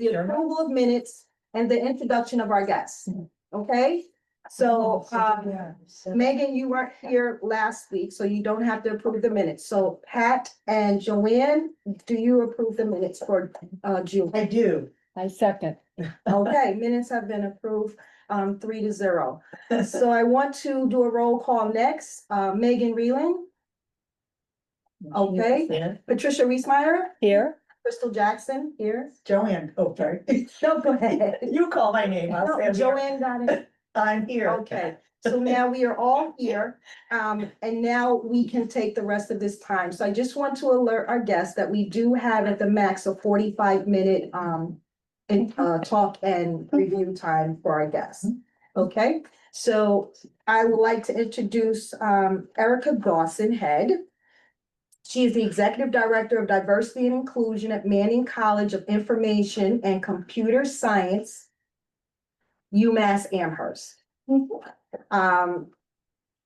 the approval of minutes and the introduction of our guests. Okay? So, Megan, you weren't here last week, so you don't have to approve the minutes. So Pat and Joanne, do you approve the minutes for June? I do. I second. Okay, minutes have been approved, 3-0. So I want to do a roll call next. Megan Reeling, okay. Yeah. Patricia Reesmeyer, Here, Crystal Jackson, here. Joanne, oh, sorry. No, go ahead. You call my name. I'll No, stand here. Joanne got it. I'm here. Okay, so now we are all here, and now we can take the rest of this time. So I just want to alert our guests that we do have at the max a 45-minute, talk and review time for our guests. Okay, so I would like to introduce, Erica Dawson Head. She is the Executive Director of Diversity and Inclusion at Manning College of Information and Computer Science, UMass Amherst.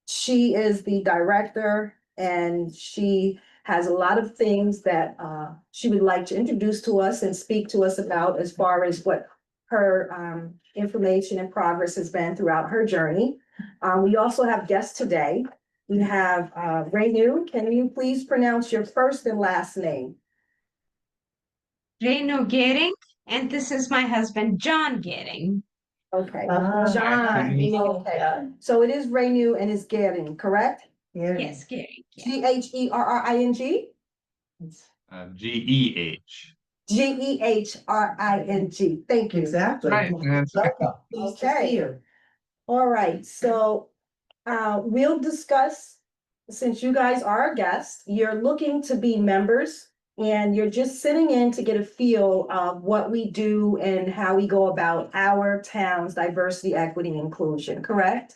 She is the director and she has a lot of things that she would like to introduce to us and speak to us about as far as what her information and progress has been throughout her journey. We also have guests today. We have Renu. Can you please pronounce your first and last name? Renu Gehring, and this is my husband, John Gehring. Okay, Ah, John, okay. okay. So it is Renu and it's Gehring, correct? Yeah. Yes, Gehring. Yeah. Gherring? GEH. Gehring. Thank you. Exactly. Right, that's right. Welcome. Pleased to Okay. see you. All right, so we'll discuss, since you guys are our guests, you're looking to be members and you're just sitting in to get a feel of what we do and how we go about our town's diversity, equity, and inclusion, correct?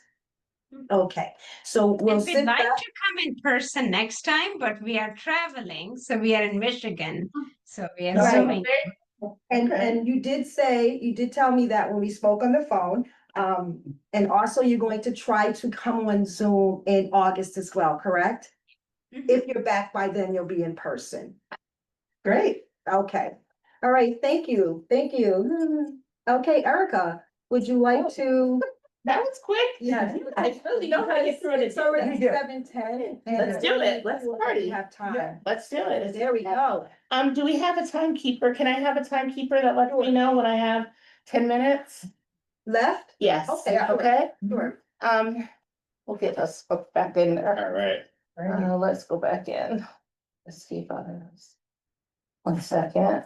Okay, so we'll And sit we'd like back. to come in person next time, but we are traveling, so we are in Michigan. So we are Right. zooming. And, Okay. and you did tell me that when we spoke on the phone. And also you're going to try to come on Zoom in August as well, correct? Mhm. If you're back by then, you'll be in person. Great. Okay. All right, thank you, thank you. Okay, Erica, would you like to? That was quick. Yeah. I really know how to get through it. It's already Yeah. 7:10. Let's do it. Let's party. We have time. Let's do it. There we go. Do we have a timekeeper? Can I have a timekeeper that lets me know when I have 10 minutes? Left? Yes. Okay, sure. Okay. Sure. We'll get us back in there. All right. Let's go back in. Let's see if others. 1 second.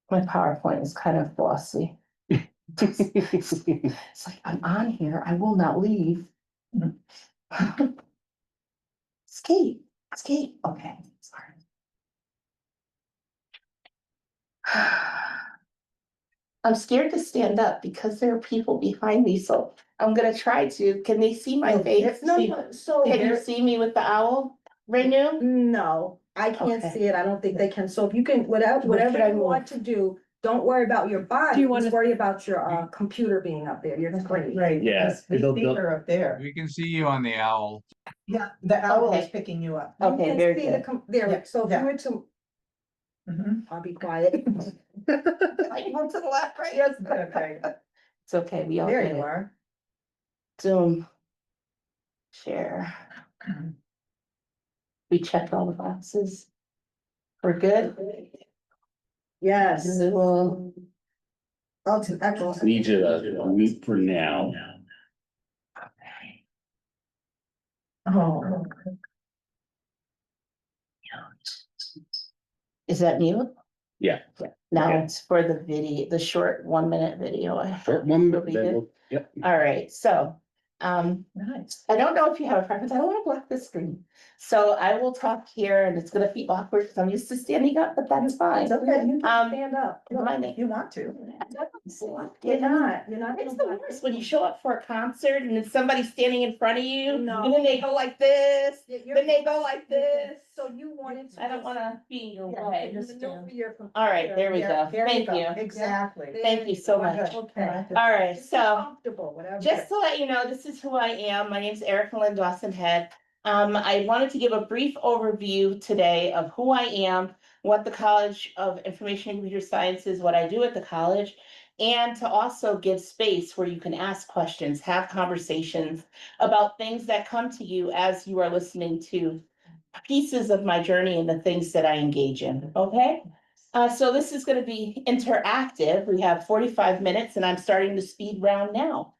My PowerPoint is kind of glossy. It's like, I'm on here, I will not leave. Escape, okay, sorry. I'm scared to stand up because there are people behind me, so I'm gonna try to, can they see my face? No, so. Can you see me with the owl, Renu? No, I can't Okay. see it. I don't think they can. So if you can, whatever should I you move? want to do, don't worry about your Do body, you just wanna- worry about your computer being up there, your screen. Right. Yeah, because The it'll- speaker up there. We can see you on the owl. Yeah, the owl is Okay. picking you up. You Okay, can very see the good. There, Yeah, so if yeah. you were to, Mhm. I'll be quiet. Like, move to the left, right? Yes. Okay, It's okay, we all there get you it. are. Zoom. Share. We checked all the boxes. We're good? Yes. Zoom. Oh, it's excellent. Need you to mute for now. Oh, Is that mute? Yeah. Now Okay. it's for the video, the short 1 minute video. Short one, Will be then good. we'll- Yep. All right, so, nice. I don't know if you have a preference, I don't wanna block the screen. So I will talk here and it's gonna be awkward because I'm used to standing up, but that's fine. It's okay, you Um, can stand up. my name- If you want to. You're not. It's the worst when you show up for a concert and then somebody's standing in front of you, No. and then they go like this, You're- then they go like this. So you wanted to. I don't wanna be in your Yeah, way. just maneuver your computer. All right, there we Yeah, go, there thank go. you. Exactly. Thank you so Good. much. Okay. All right, Just be so. comfortable, whatever. Just to let you know, this is who I am. My name is Erica Lynn Dawson Head. I wanted to give a brief overview today of who I am, what the College of Information and Computer Sciences, what I do at the college, and to also give space where you can ask questions, have conversations about things that come to you as you are listening to pieces of my journey and the things that I engage in, okay? So this is gonna be interactive. We have 45 minutes and I'm starting the speed round now.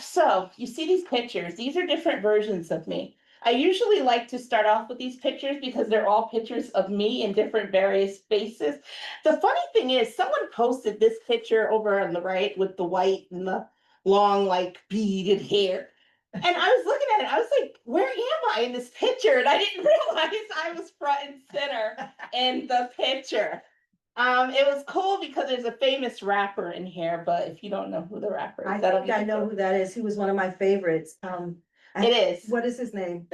So you see these pictures, these are different versions of me. I usually like to start off with these pictures because they're all pictures of me in different various spaces. The funny thing is, someone posted this picture over on the right with the white and the long, like beaded hair. And I was looking at it, I was like, where am I in this picture? And I didn't realize I was front and center in the picture. It was cool because there's a famous rapper in here, but if you don't know who the rapper I is, that'll think be I know who that is. He was one of my favorites. It is. What is his name?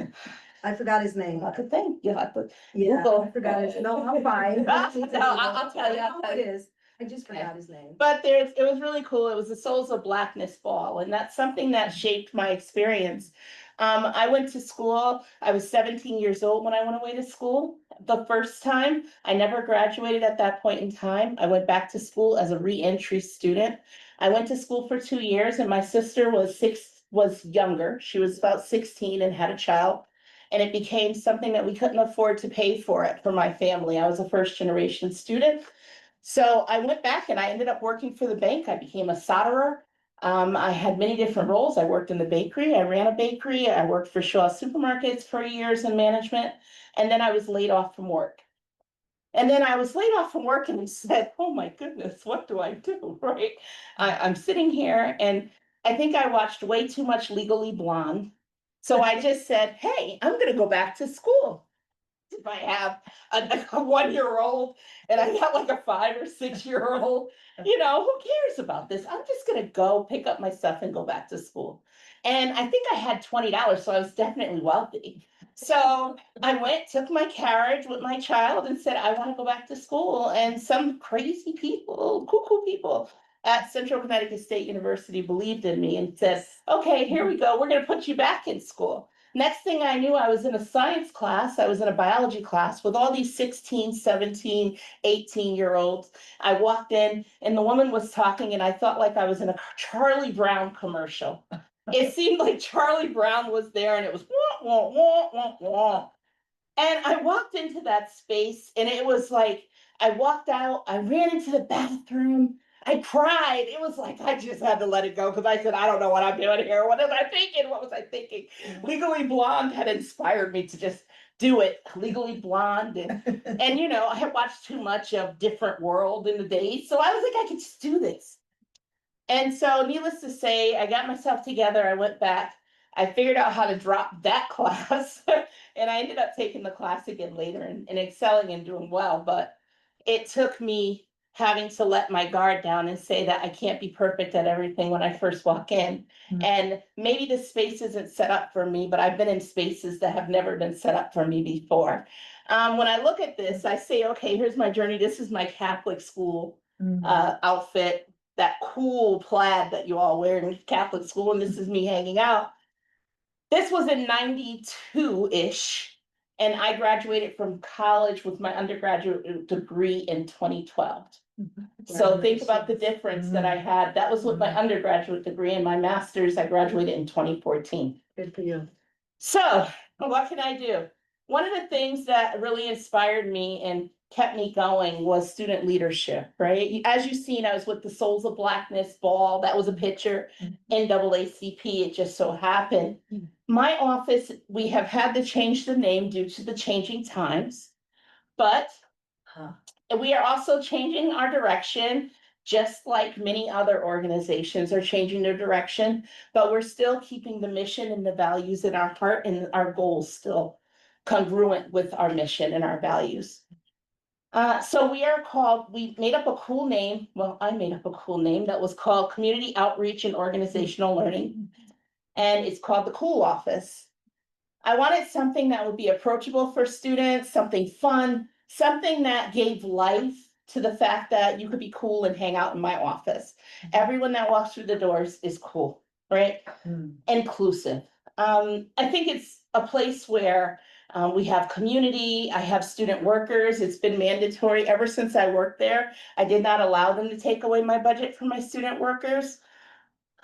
I forgot his name. That's the thing. You have to. Yeah, Google. I forgot his, no, I'm fine. No, I'll tell you, I I'll know tell who you. it is. I just forgot his name. But it was really cool. It was the Souls of Blackness Ball, and that's something that shaped my experience. I went to school. I was 17 years old when I went away to school the first time. I never graduated at that point in time. I went back to school as a re-entry student. I went to school for 2 years, and my sister was younger. She was about 16 and had a child. And it became something that we couldn't afford to pay for it for my family. I was a first generation student. So I went back and I ended up working for the bank. I became a solderer. I had many different roles. I worked in the bakery. I ran a bakery. I worked for Shaw Supermarkets for years in management. And then I was laid off from work. And then I was laid off from work and said, oh my goodness, what do I do? Right? I'm sitting here and I think I watched way too much Legally Blonde. So I just said, hey, I'm going to go back to school. If I have a 1-year-old and I got like a 5 or 6-year-old, who cares about this? I'm just gonna go pick up my stuff and go back to school. And I think I had $20, so I was definitely wealthy. So I went, took my carriage with my child and said, I want to go back to school. And some crazy people, cuckoo people at Central Connecticut State University believed in me and said, okay, here we go. We're gonna put you back in school. Next thing I knew, I was in a science class. I was in a biology class with all these 16, 17, 18-year-olds. I walked in and the woman was talking and I felt like I was in a Charlie Brown commercial. It seemed like Charlie Brown was there and it was wah, wah, wah, wah, wah. And I walked into that space and it was like, I walked out, I ran into the bathroom. I cried. It was like, I just had to let it go because I said, I don't know what I'm doing here. What was I thinking? What was I thinking? Legally Blonde had inspired me to just do it. Legally Blonde. And I had watched too much of Different World in the days. So I was like, I could just do this. And so needless to say, I got myself together. I went back. I figured out how to drop that class. And I ended up taking the class again later and excelling and doing well. But it took me having to let my guard down and say that I can't be perfect at everything when I first walk in. Mhm. And maybe this space isn't set up for me, but I've been in spaces that have never been set up for me before. When I look at this, I say, okay, here's my journey. This is my Catholic school outfit, that cool plaid that you all wear in Catholic school. And this is me hanging out. This was in 92-ish. And I graduated from college with my undergraduate degree in 2012. So think about the difference that I had. That was with my undergraduate degree, and my master's, I graduated in 2014. Good for you. So what can I do? One of the things that really inspired me and kept me going was student leadership, right? As you've seen, I was with the Souls of Blackness Ball. That was a picture. NAACP, it just so happened. My office, we have had to change the name due to the changing times, but we are also changing our direction, just like many other organizations are changing their direction, but we're still keeping the mission and the values in our heart and our goals still congruent with our mission and our values. So we made up a cool name. Well, I made up a cool name that was called Community Outreach and Organizational Learning. And it's called the Cool Office. I wanted something that would be approachable for students, something fun, something that gave life to the fact that you could be cool and hang out in my office. Everyone that walks through the doors is cool, right? Inclusive. I think it's a place where We have community, I have student workers. It's been mandatory ever since I worked there. I did not allow them to take away my budget from my student workers.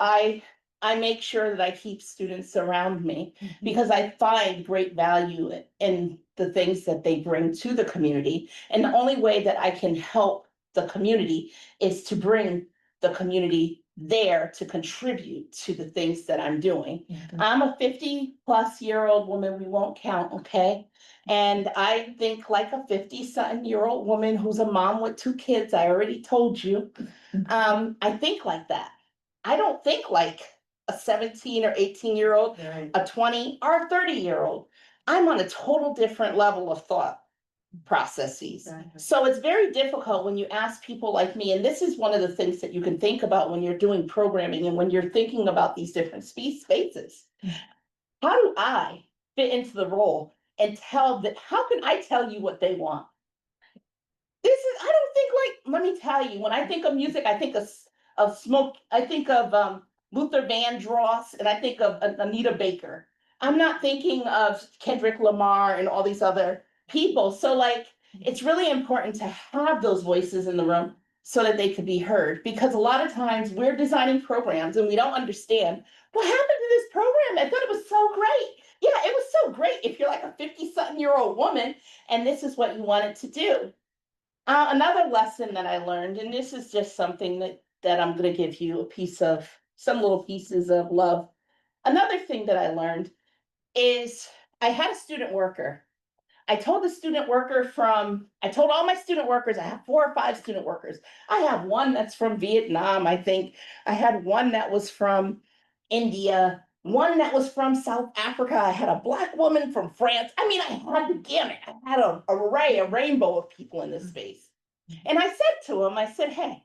I make sure that I keep students around me because I find great value in the things that they bring to the community. And the only way that I can help the community is to bring the community there to contribute to the things that I'm doing. I'm a 50-plus-year-old woman, we won't count, okay? And I think like a 50-something-year-old woman who's a mom with 2 kids, I already told you. I think like that. I don't think like a 17 or 18-year-old, a 20 or a 30-year-old. I'm on a total different level of thought processes. So it's very difficult when you ask people like me, and this is one of the things that you can think about when you're doing programming and when you're thinking about these different spaces. How do I fit into the role and how can I tell you what they want? I don't think let me tell you, when I think of music, I think of Smoke, I think of Luther Vandross, and I think of Anita Baker. I'm not thinking of Kendrick Lamar and all these other people. So it's really important to have those voices in the room so that they could be heard, because a lot of times we're designing programs and we don't understand what happened to this program. I thought it was so great. Yeah, it was so great if you're like a 50-something-year-old woman and this is what you wanted to do. Another lesson that I learned, and this is just something that I'm going to give you some little pieces of love. Another thing that I learned is I had a student worker. I told all my student workers, I have 4 or 5 student workers. I have one that's from Vietnam, I think. I had one that was from India, one that was from South Africa. I had a Black woman from France. I mean, I had the gamut. I had a rainbow of people in this space. And I said to him, I said, hey,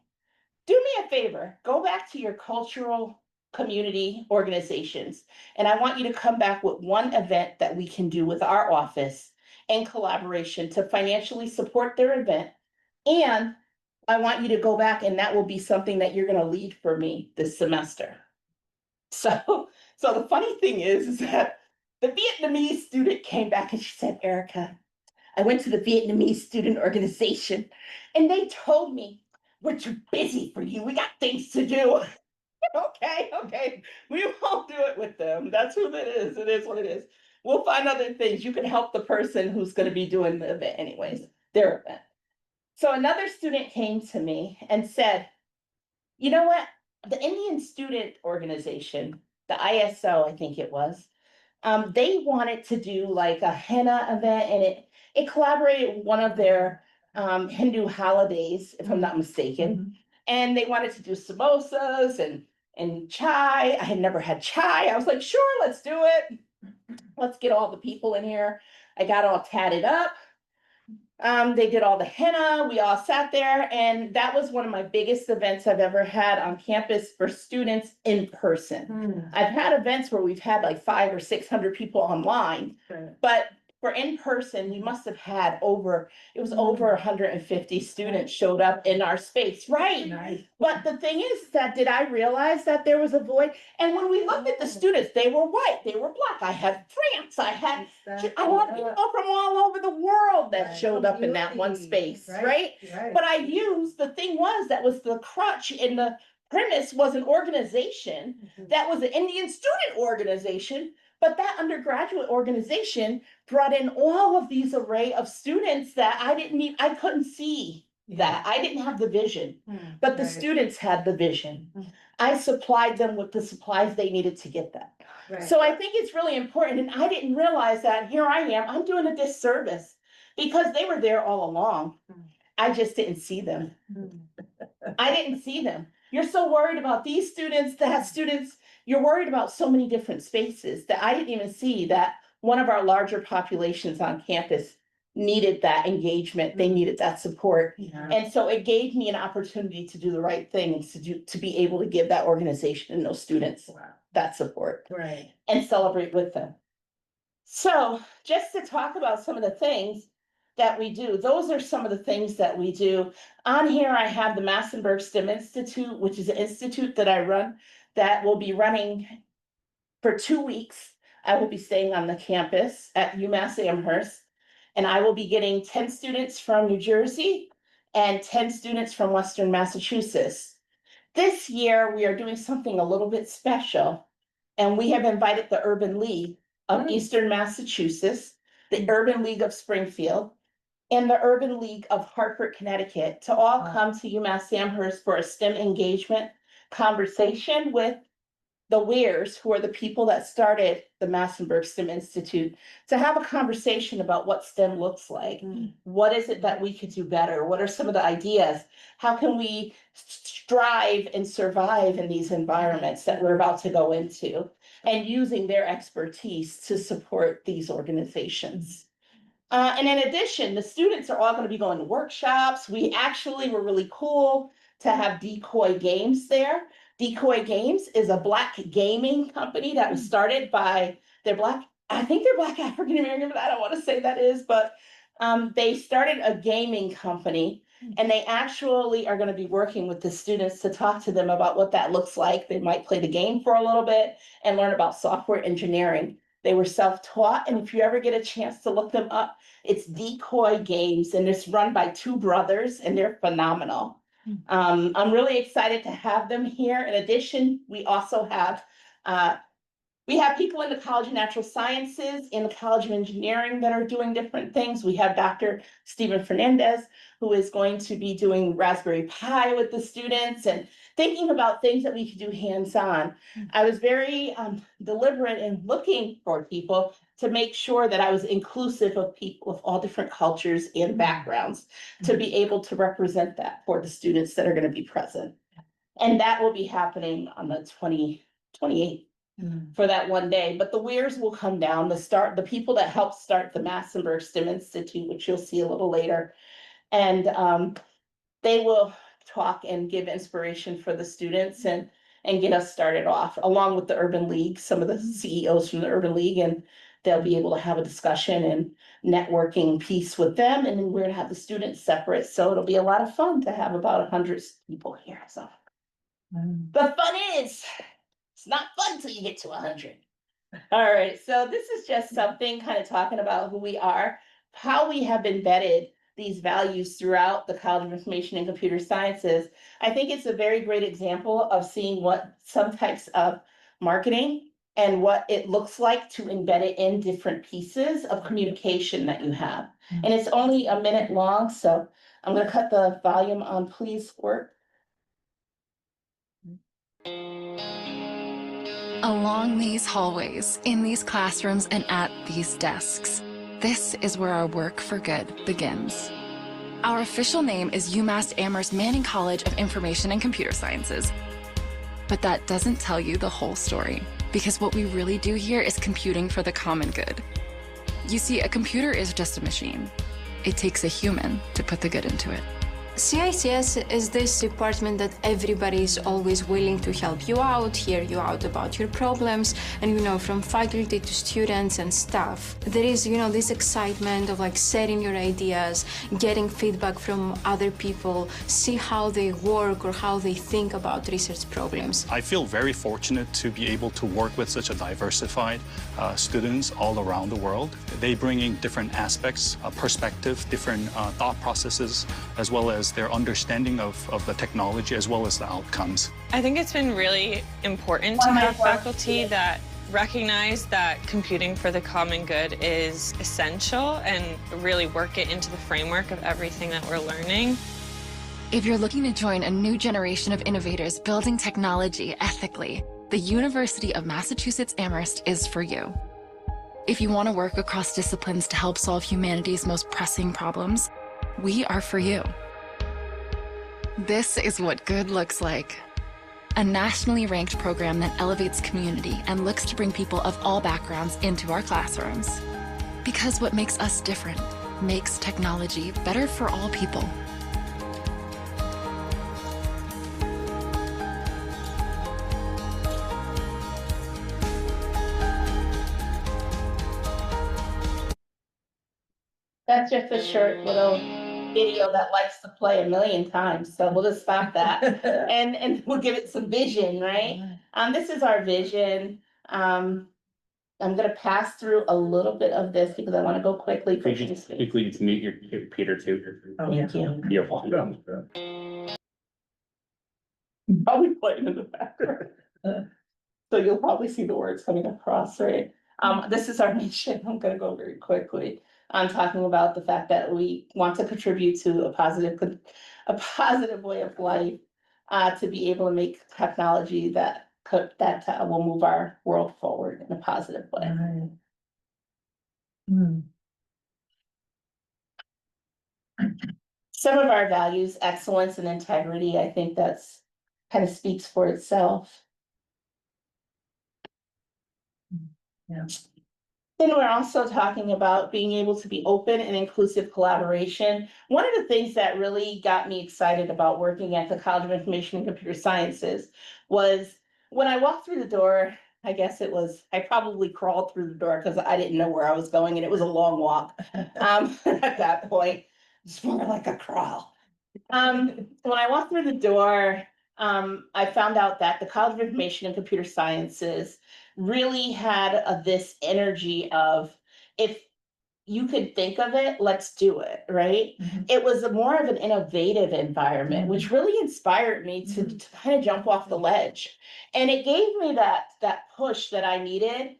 do me a favor, go back to your cultural community organizations. And I want you to come back with one event that we can do with our office in collaboration to financially support their event. And I want you to go back and that will be something that you're going to lead for me this semester. So the funny thing is that the Vietnamese student came back and she said, Erica, I went to the Vietnamese student organization and they told me, we're too busy for you. We got things to do. Okay. We won't do it with them. That's who it is. It is what it is. We'll find other things. You can help the person who's going to be doing the event anyways, their event. So another student came to me and said, you know what? The Indian Student Organization, the ISO, I think it was, they wanted to do like a henna event, and it collaborated with one of their Hindu holidays, if I'm not mistaken. And they wanted to do samosas and chai. I had never had chai. I was like, sure, let's do it. Let's get all the people in here. I got all tatted up. They did all the henna. We all sat there, and that was one of my biggest events I've ever had on campus for students in person. I've had events where we've had like 500 or 600 people online, but for in person, we must have had over 150 students showed up in our space, right? Nice. But the thing is that did I realize that there was a void? And when we looked at the students, they were white, they were Black. I had France, I had people from all over the world that showed up in that one space, right? But the thing was that was the crutch in the premise was an organization that was an Indian student organization. But that undergraduate organization brought in all of these array of students that I couldn't see that. I didn't have the vision, but the students had the vision. I supplied them with the supplies they needed to get that. So I think it's really important. And I didn't realize that here I am, I'm doing a disservice because they were there all along. I just didn't see them. I didn't see them. You're so worried about these students, you're worried about so many different spaces that I didn't even see that one of our larger populations on campus needed that engagement. They needed that support. And so it gave me an opportunity to do the right thing and to be able to give that organization and those students that support and celebrate with them. So just to talk about some of the things that we do, those are some of the things that we do. On here, I have the Massenburg STEM Institute, which is an institute that I run that will be running for 2 weeks. I will be staying on the campus at UMass Amherst. And I will be getting 10 students from New Jersey and 10 students from Western Massachusetts. This year, we are doing something a little bit special. And we have invited the Urban League of Eastern Massachusetts, the Urban League of Springfield, and the Urban League of Hartford, Connecticut to all come to UMass Amherst for a STEM engagement conversation with the Weirs, who are the people that started the Massenburg STEM Institute, to have a conversation about what STEM looks like. What is it that we could do better? What are some of the ideas? How can we strive and survive in these environments that we're about to go into? And using their expertise to support these organizations. And in addition, the students are all going to be going to workshops. We actually were really cool to have Decoy Games there. Decoy Games is a Black gaming company that was started by I think they're Black African American, but I don't want to say that is, but they started a gaming company and they actually are going to be working with the students to talk to them about what that looks like. They might play the game for a little bit and learn about software engineering. They were self-taught, and if you ever get a chance to look them up, it's Decoy Games, and it's run by two brothers, and they're phenomenal. I'm really excited to have them here. In addition, we also have people in the College of Natural Sciences, in the College of Engineering that are doing different things. We have Dr. Stephen Fernandez, who is going to be doing Raspberry Pi with the students and thinking about things that we could do hands-on. I was very deliberate in looking for people to make sure that I was inclusive of people of all different cultures and backgrounds to be able to represent that for the students that are going to be present. And that will be happening on the 28th. For that one day, but the Weirs will come down, the people that helped start the Massenburg STEM Institute, which you'll see a little later. And they will talk and give inspiration for the students and get us started off, along with the Urban League, some of the CEOs from the Urban League, and they'll be able to have a discussion and networking piece with them. And then we're gonna have the students separate. So it'll be a lot of fun to have about 100 people here. So the fun is, it's not fun until you get to 100. All right, so this is just something kind of talking about who we are, how we have embedded these values throughout the College of Information and Computer Sciences. I think it's a very great example of seeing what some types of marketing and what it looks like to embed it in different pieces of communication that you have. And it's only a minute long, so I'm going to cut the volume on, please work. Along these hallways, in these classrooms, and at these desks, this is where our work for good begins. Our official name is UMass Amherst Manning College of Information and Computer Sciences. But that doesn't tell you the whole story, because what we really do here is computing for the common good. You see, a computer is just a machine. It takes a human to put the good into it. CICS is this department that everybody is always willing to help you out, hear you out about your problems, and from faculty to students and staff. There is, this excitement of like setting your ideas, getting feedback from other people, see how they work or how they think about research problems. I feel very fortunate to be able to work with such a diversified students all around the world. They bring in different aspects, perspective, different thought processes, as well as their understanding of the technology as well as the outcomes. I think it's been really important to have faculty that recognize that computing for the common good is essential and really work it into the framework of everything that we're learning. If you're looking to join a new generation of innovators building technology ethically, the University of Massachusetts Amherst is for you. If you want to work across disciplines to help solve humanity's most pressing problems, we are for you. This is what good looks like. A nationally ranked program that elevates community and looks to bring people of all backgrounds into our classrooms. Because what makes us different makes technology better for all people. That's just a short little video that likes to play a million times, so we'll just stop that and we'll give it some vision, right? This is our vision. I'm gonna pass through a little bit of this because I want to go quickly. Could you just quickly just meet your Peter too? Oh, Thank yeah. you. You're welcome. Probably playing in the background. So you'll probably see the words coming across, right? This is our mission. I'm gonna go very quickly. I'm talking about the fact that we want to contribute to a positive way of life. To be able to make technology that will move our world forward in a positive way. Right. Hmm. Some of our values, excellence and integrity, I think that's kind of speaks for itself. Yeah. Then we're also talking about being able to be open and inclusive collaboration. One of the things that really got me excited about working at the College of Information and Computer Sciences was when I walked through the door, I guess it was, I probably crawled through the door because I didn't know where I was going and it was a long walk. At that point, it's more like a crawl. When I walked through the door, I found out that the College of Information and Computer Sciences really had this energy of, if you could think of it, let's do it, right? Mhm. It was more of an innovative environment, which really inspired me to kind of jump off the ledge. And it gave me that push that I needed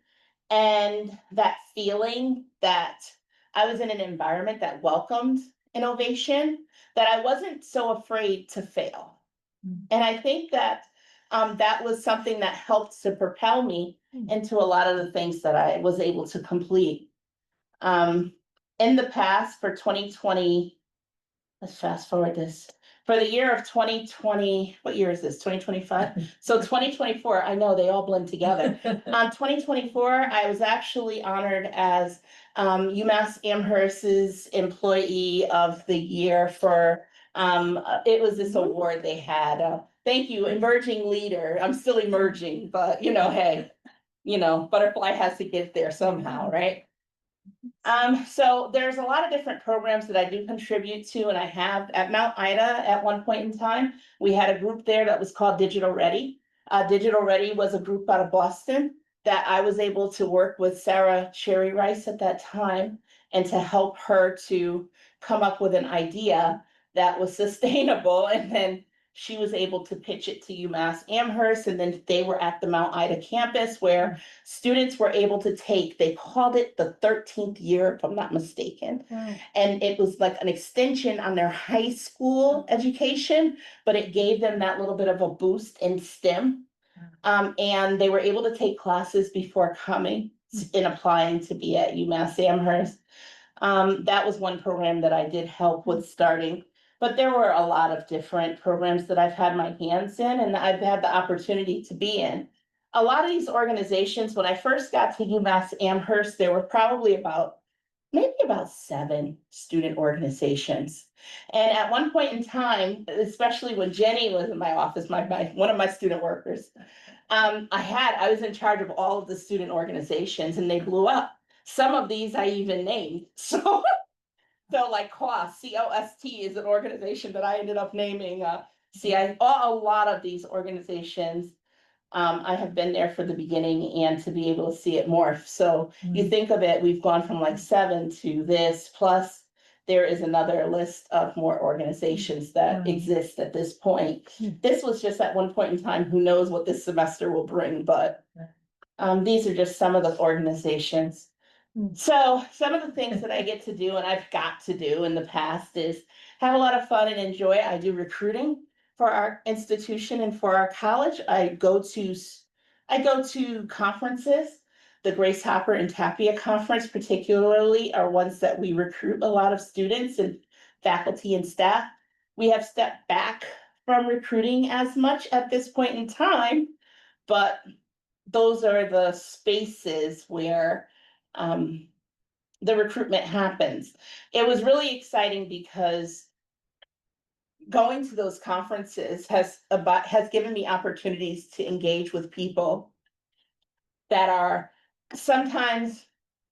and that feeling that I was in an environment that welcomed innovation, that I wasn't so afraid to fail. Mm. And I think that that was something that helped to propel me into a lot of the things that I was able to complete. In the past, for 2020, let's fast forward this. For the year of 2020, what year is this? 2025? So 2024, I know they all blend together. 2024, I was actually honored as UMass Amherst's Employee of the Year for, it was this award they had. Thank you, emerging leader. I'm still emerging, but hey, butterfly has to get there somehow, right? So there's a lot of different programs that I do contribute to, and I have at Mount Ida at one point in time, we had a group there that was called Digital Ready. Digital Ready was a group out of Boston that I was able to work with Sarah Cherry Rice at that time and to help her to come up with an idea that was sustainable. And then she was able to pitch it to UMass Amherst, and then they were at the Mount Ida campus where students were able to take, they called it the 13th year, if I'm not mistaken. Wow. And it was like an extension on their high school education, but it gave them that little bit of a boost in STEM. And they were able to take classes before coming and applying to be at UMass Amherst. That was one program that I did help with starting. But there were a lot of different programs that I've had my hands in and I've had the opportunity to be in. A lot of these organizations, when I first got to UMass Amherst, there were probably maybe about 7 student organizations. And at one point in time, especially when Jenny was in my office, one of my student workers, I was in charge of all of the student organizations and they blew up. Some of these I even named. So like COST, C-O-S-T is an organization that I ended up naming. A lot of these organizations, I have been there for the beginning and to be able to see it morph. So you think of it, we've gone from like 7 to this, plus there is another list of more organizations that exist at this point. This was just at one point in time, who knows what this semester will bring, but these are just some of the organizations. So some of the things that I get to do and I've got to do in the past is have a lot of fun and enjoy. I do recruiting for our institution and for our college. I go to conferences. The Grace Hopper and Tapia Conference particularly are ones that we recruit a lot of students and faculty and staff. We have stepped back from recruiting as much at this point in time, but those are the spaces where the recruitment happens. It was really exciting because going to those conferences has given me opportunities to engage with people that are sometimes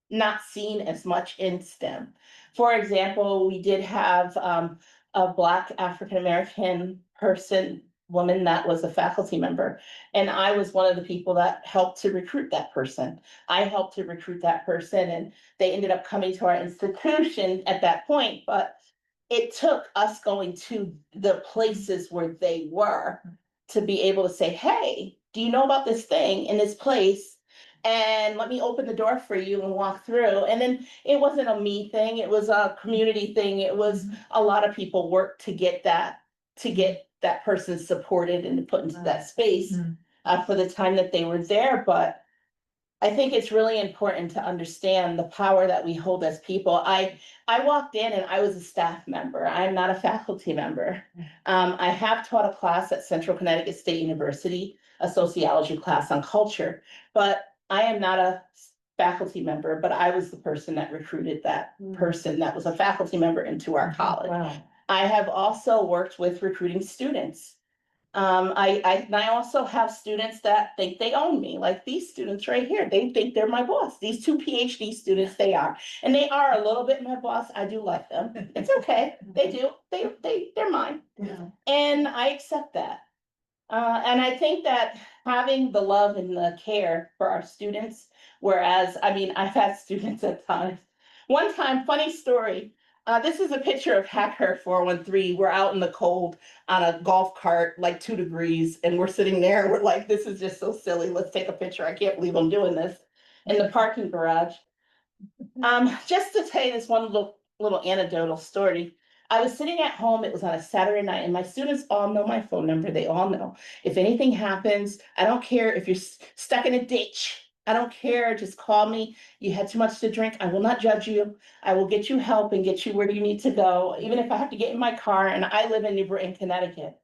not seen as much in STEM. For example, we did have a Black African American person woman that was a faculty member. And I was one of the people that helped to recruit that person. I helped to recruit that person, and they ended up coming to our institution at that point, but it took us going to the places where they were to be able to say, hey, do you know about this thing in this place? And let me open the door for you and walk through. And then it wasn't a me thing, it was a community thing. It was a lot of people worked to get that person supported and put into that space for the time that they were there. But I think it's really important to understand the power that we hold as people. I walked in and I was a staff member. I'm not a faculty member. I have taught a class at Central Connecticut State University, a sociology class on culture, but I am not a faculty member, but I was the person that recruited that person that was a faculty member into our college. Wow. I have also worked with recruiting students. I also have students that think they own me, like these students right here. They think they're my boss. These two PhD students, they are. And they are a little bit my boss. I do like them. It's okay. They do. They're mine. Yeah. And I accept that. And I think that having the love and the care for our students, whereas, I mean, I've had students at times. One time, funny story, this is a picture of Hacker 413. We're out in the cold on a golf cart, like 2 degrees, and we're sitting there and we're like, this is just so silly. Let's take a picture. I can't believe I'm doing this in the parking garage. Just to tell you this one little anecdotal story. I was sitting at home, it was on a Saturday night, and my students all know my phone number. They all know. If anything happens, I don't care if you're stuck in a ditch. I don't care, just call me. You had too much to drink. I will not judge you. I will get you help and get you where you need to go, even if I have to get in my car, and I live in New Britain, Connecticut.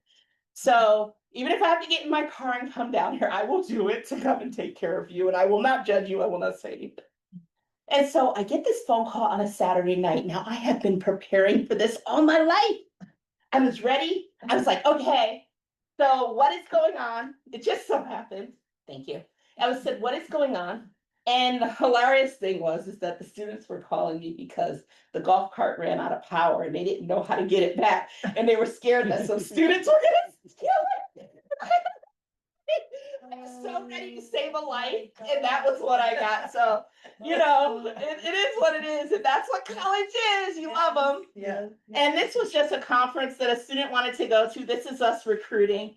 So even if I have to get in my car and come down here, I will do it to come and take care of you, and I will not judge you. I will not say anything. And so I get this phone call on a Saturday night. Now I have been preparing for this all my life. I was ready. I was like, okay, so what is going on? It just so happened. Thank you. I said, what is going on? And the hilarious thing is that the students were calling me because the golf cart ran out of power and they didn't know how to get it back. And they were scared that some students were gonna steal it. I was so ready to save a life, and that was what I got. So, you know, it is what it is, and that's what college is. You love them. Yeah. And this was just a conference that a student wanted to go to. This is us recruiting.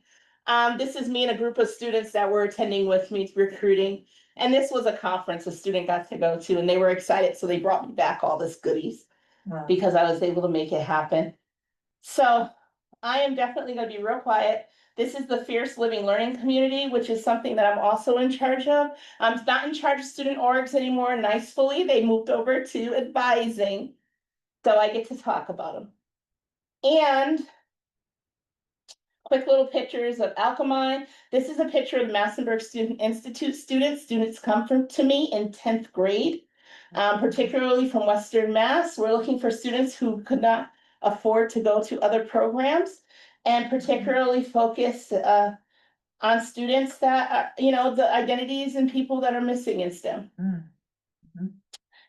This is me and a group of students that were attending with me recruiting. And this was a conference a student got to go to, and they were excited. So they brought me back all this goodies because I was able to make it happen. So I am definitely going to be real quiet. This is the Fierce Living Learning Community, which is something that I'm also in charge of. I'm not in charge of student orgs anymore. Nicefully, they moved over to advising. So I get to talk about them. And quick little pictures of Alchemine. This is a picture of the Massenburg Student Institute students. Students come to me in 10th grade, particularly from Western Mass. We're looking for students who could not afford to go to other programs, and particularly focus on students that are, you know, the identities and people that are missing in STEM.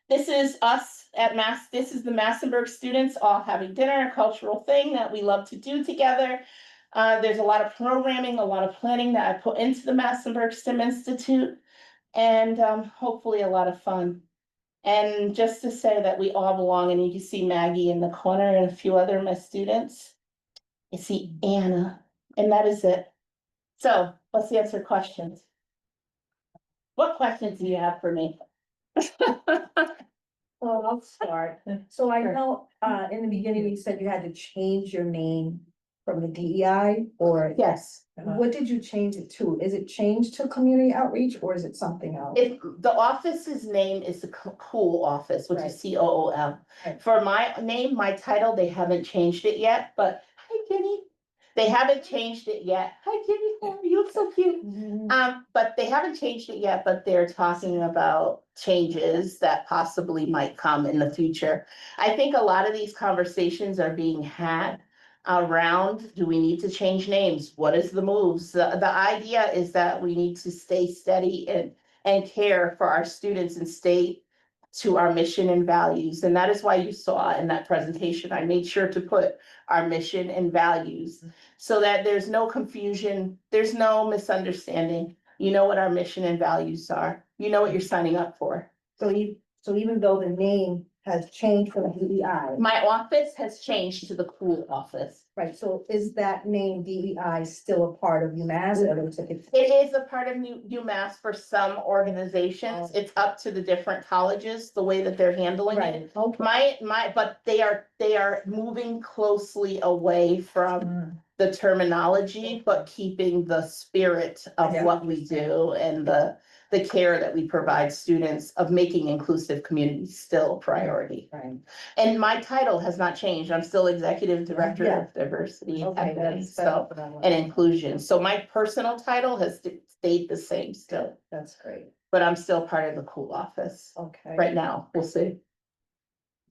This is us at Mass. This is the Massenburg students all having dinner, a cultural thing that we love to do together. There's a lot of programming, a lot of planning that I put into the Massenburg STEM Institute, and hopefully a lot of fun. And just to say that we all belong, and you can see Maggie in the corner and a few other of my students. You see Anna, and that is it. So let's answer questions. What questions do you have for me? Well, I'll start. So I know, in the beginning, you said you had to change your name from the DEI, or Yes. what did you change it to? Is it changed to community outreach, or is it something else? The office's name is the COOL office, which is COOL. Right. For my name, my title, they haven't changed it yet, but hi, Jenny. They haven't changed it yet. Hi, Jenny, how are you? You look so cute. But they haven't changed it yet, but they're talking about changes that possibly might come in the future. I think a lot of these conversations are being had around, do we need to change names? What is the moves? The idea is that we need to stay steady and care for our students and stay to our mission and values. And that is why you saw in that presentation, I made sure to put our mission and values. so that there's no confusion, there's no misunderstanding. You know what our mission and values are. You know what you're signing up for. So even though the name has changed from DEI, My office has changed to the Cool Office. right, so is that name DEI still a part of UMass? Or is it- It is a part of UMass for some organizations. It's up to the different colleges, the way that they're handling it. Right, okay. But they are moving closely away from the terminology, but keeping the spirit of Yeah. what we do and the care that we provide students of making inclusive communities still a priority. Right. And my title has not changed. I'm still Executive Director Yeah. of Diversity, Okay, Equity, that's so, and Inclusion. So my personal title has stayed the same still, That's great, but I'm still part of the Cool Office okay. right now. We'll see.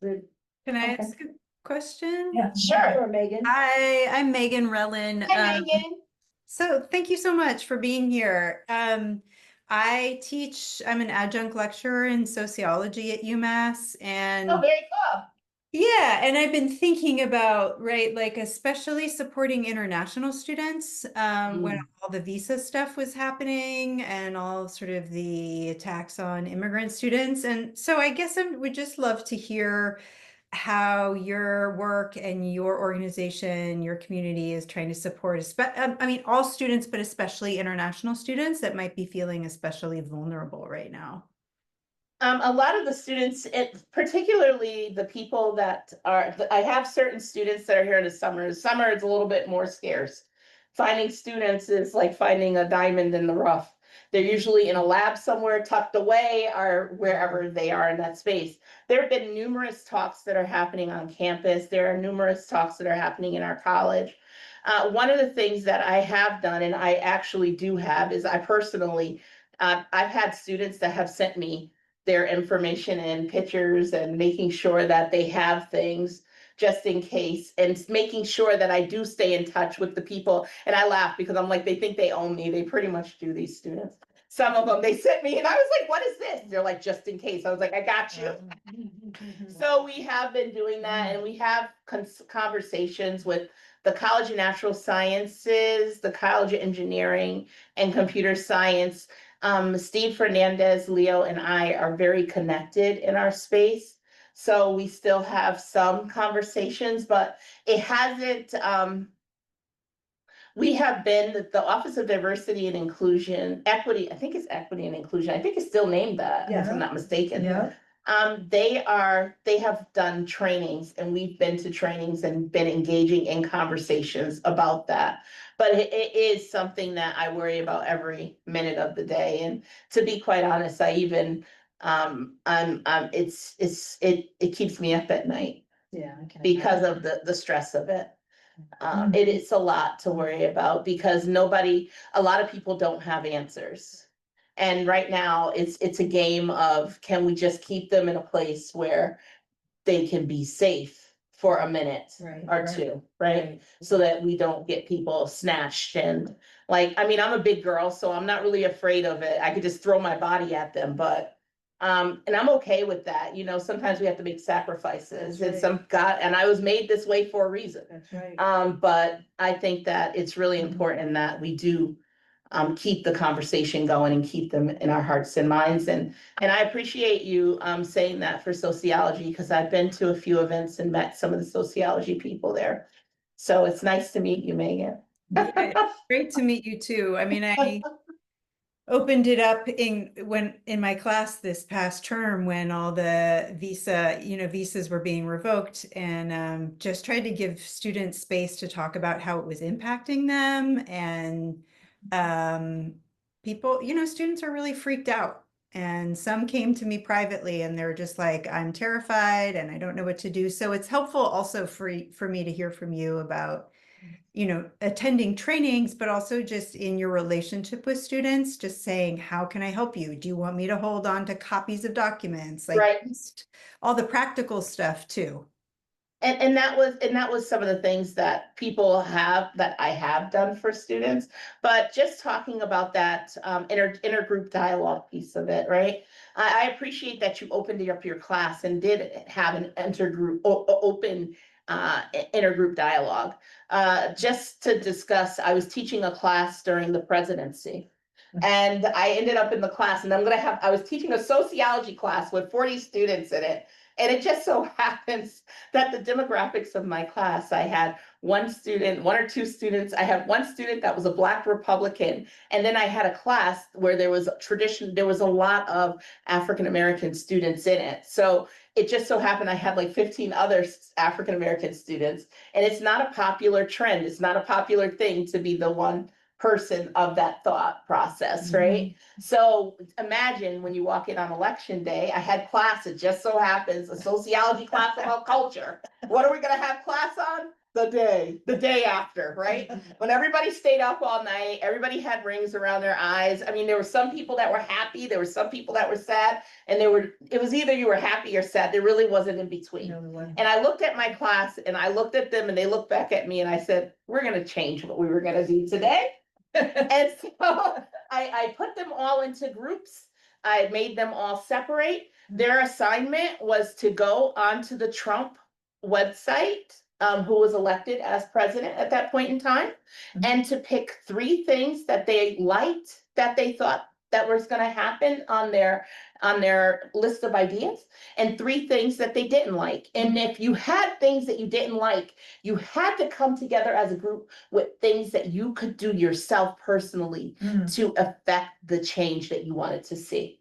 Good. Can I Okay. ask a question? Yeah, Sure. Megan. Hi, I'm Megan Relin. Hi, Megan. So thank you so much for being here. I'm an adjunct lecturer in sociology at UMass, and Oh, very cool. yeah, and I've been thinking about, right, like especially supporting international students when all the visa stuff was happening and all sort of the attacks on immigrant students. And so I guess I would just love to hear how your work and your organization, your community is trying to support, I mean, all students, but especially international students that might be feeling especially vulnerable right now. A lot of the students, particularly the people that I have certain students that are here in the summer. Summer is a little bit more scarce. Finding students is like finding a diamond in the rough. They're usually in a lab somewhere tucked away or wherever they are in that space. There have been numerous talks that are happening on campus. There are numerous talks that are happening in our college. One of the things that I have done, and I actually do have, is I personally, I've had students that have sent me their information and pictures and making sure that they have things just in case, and making sure that I do stay in touch with the people. And I laugh because I'm like, they think they own me. They pretty much do, these students. Some of them, they sent me and I was like, what is this? They're like, just in case. I was like, I got you. So we have been doing that, and we have conversations with the College of Natural Sciences, the College of Engineering and Computer Science. Steve Fernandez, Leo, and I are very connected in our space. So we still have some conversations, but it hasn't, we have been, the Office of Diversity and Inclusion, Equity, I think it's Equity and Inclusion. I think it's still named that, if I'm not mistaken. Yeah. They have done trainings, and we've been to trainings and been engaging in conversations about that. But it is something that I worry about every minute of the day. And to be quite honest, I even, it keeps me up at night Yeah. I can because of the stress of it. It is a lot to worry about because a lot of people don't have answers. And right now it's a game of, can we just keep them in a place where they can be safe for a minute or two, right? So that we don't get people snatched and like, I mean, I'm a big girl, so I'm not really afraid of it. I could just throw my body at them, but and I'm okay with that. You know, sometimes we have to make sacrifices and and I was made this way for a reason. That's right. But I think that it's really important that we do keep the conversation going and keep them in our hearts and minds. And I appreciate you saying that for sociology, because I've been to a few events and met some of the sociology people there. So it's nice to meet you, Megan. Yeah, it's great to meet you too. I mean, I opened it up in my class this past term when all the visas were being revoked, and just tried to give students space to talk about how it was impacting them. And people, students are really freaked out. And some came to me privately and they're just like, I'm terrified and I don't know what to do. So it's helpful also for me to hear from you about attending trainings, but also just in your relationship with students, just saying, how can I help you? Do you want me to hold on to copies of documents? Like just all the practical stuff too. And that was some of the things that I have done for students, but just talking about that intergroup dialogue piece of it, right? I appreciate that you opened up your class and did have an intergroup open intergroup dialogue. Just to discuss, I was teaching a class during the presidency. And I ended up in the class, and I was teaching a sociology class with 40 students in it. And it just so happens that the demographics of my class, I had one or two students. I had one student that was a Black Republican. And then I had a class where there was a lot of African-American students in it. So it just so happened I had like 15 other African-American students. And it's not a popular trend. It's not a popular thing to be the one person of that thought process, right? So imagine when you walk in on election day, I had class, it just so happens, a sociology class about culture. What are we gonna have class on? The day after, right? When everybody stayed up all night, everybody had rings around their eyes. I mean, there were some people that were happy, there were some people that were sad, and it was either you were happy or sad. There really wasn't in between. And I looked at my class and I looked at them and they looked back at me and I said, we're gonna change what we were gonna do today. And so I put them all into groups. I made them all separate. Their assignment was to go onto the Trump website, who was elected as president at that point in time, and to pick 3 things that they liked, that they thought that was going to happen on their list of ideas, and 3 things that they didn't like. And if you had things that you didn't like, you had to come together as a group with things that you could do yourself personally to affect the change that you wanted to see.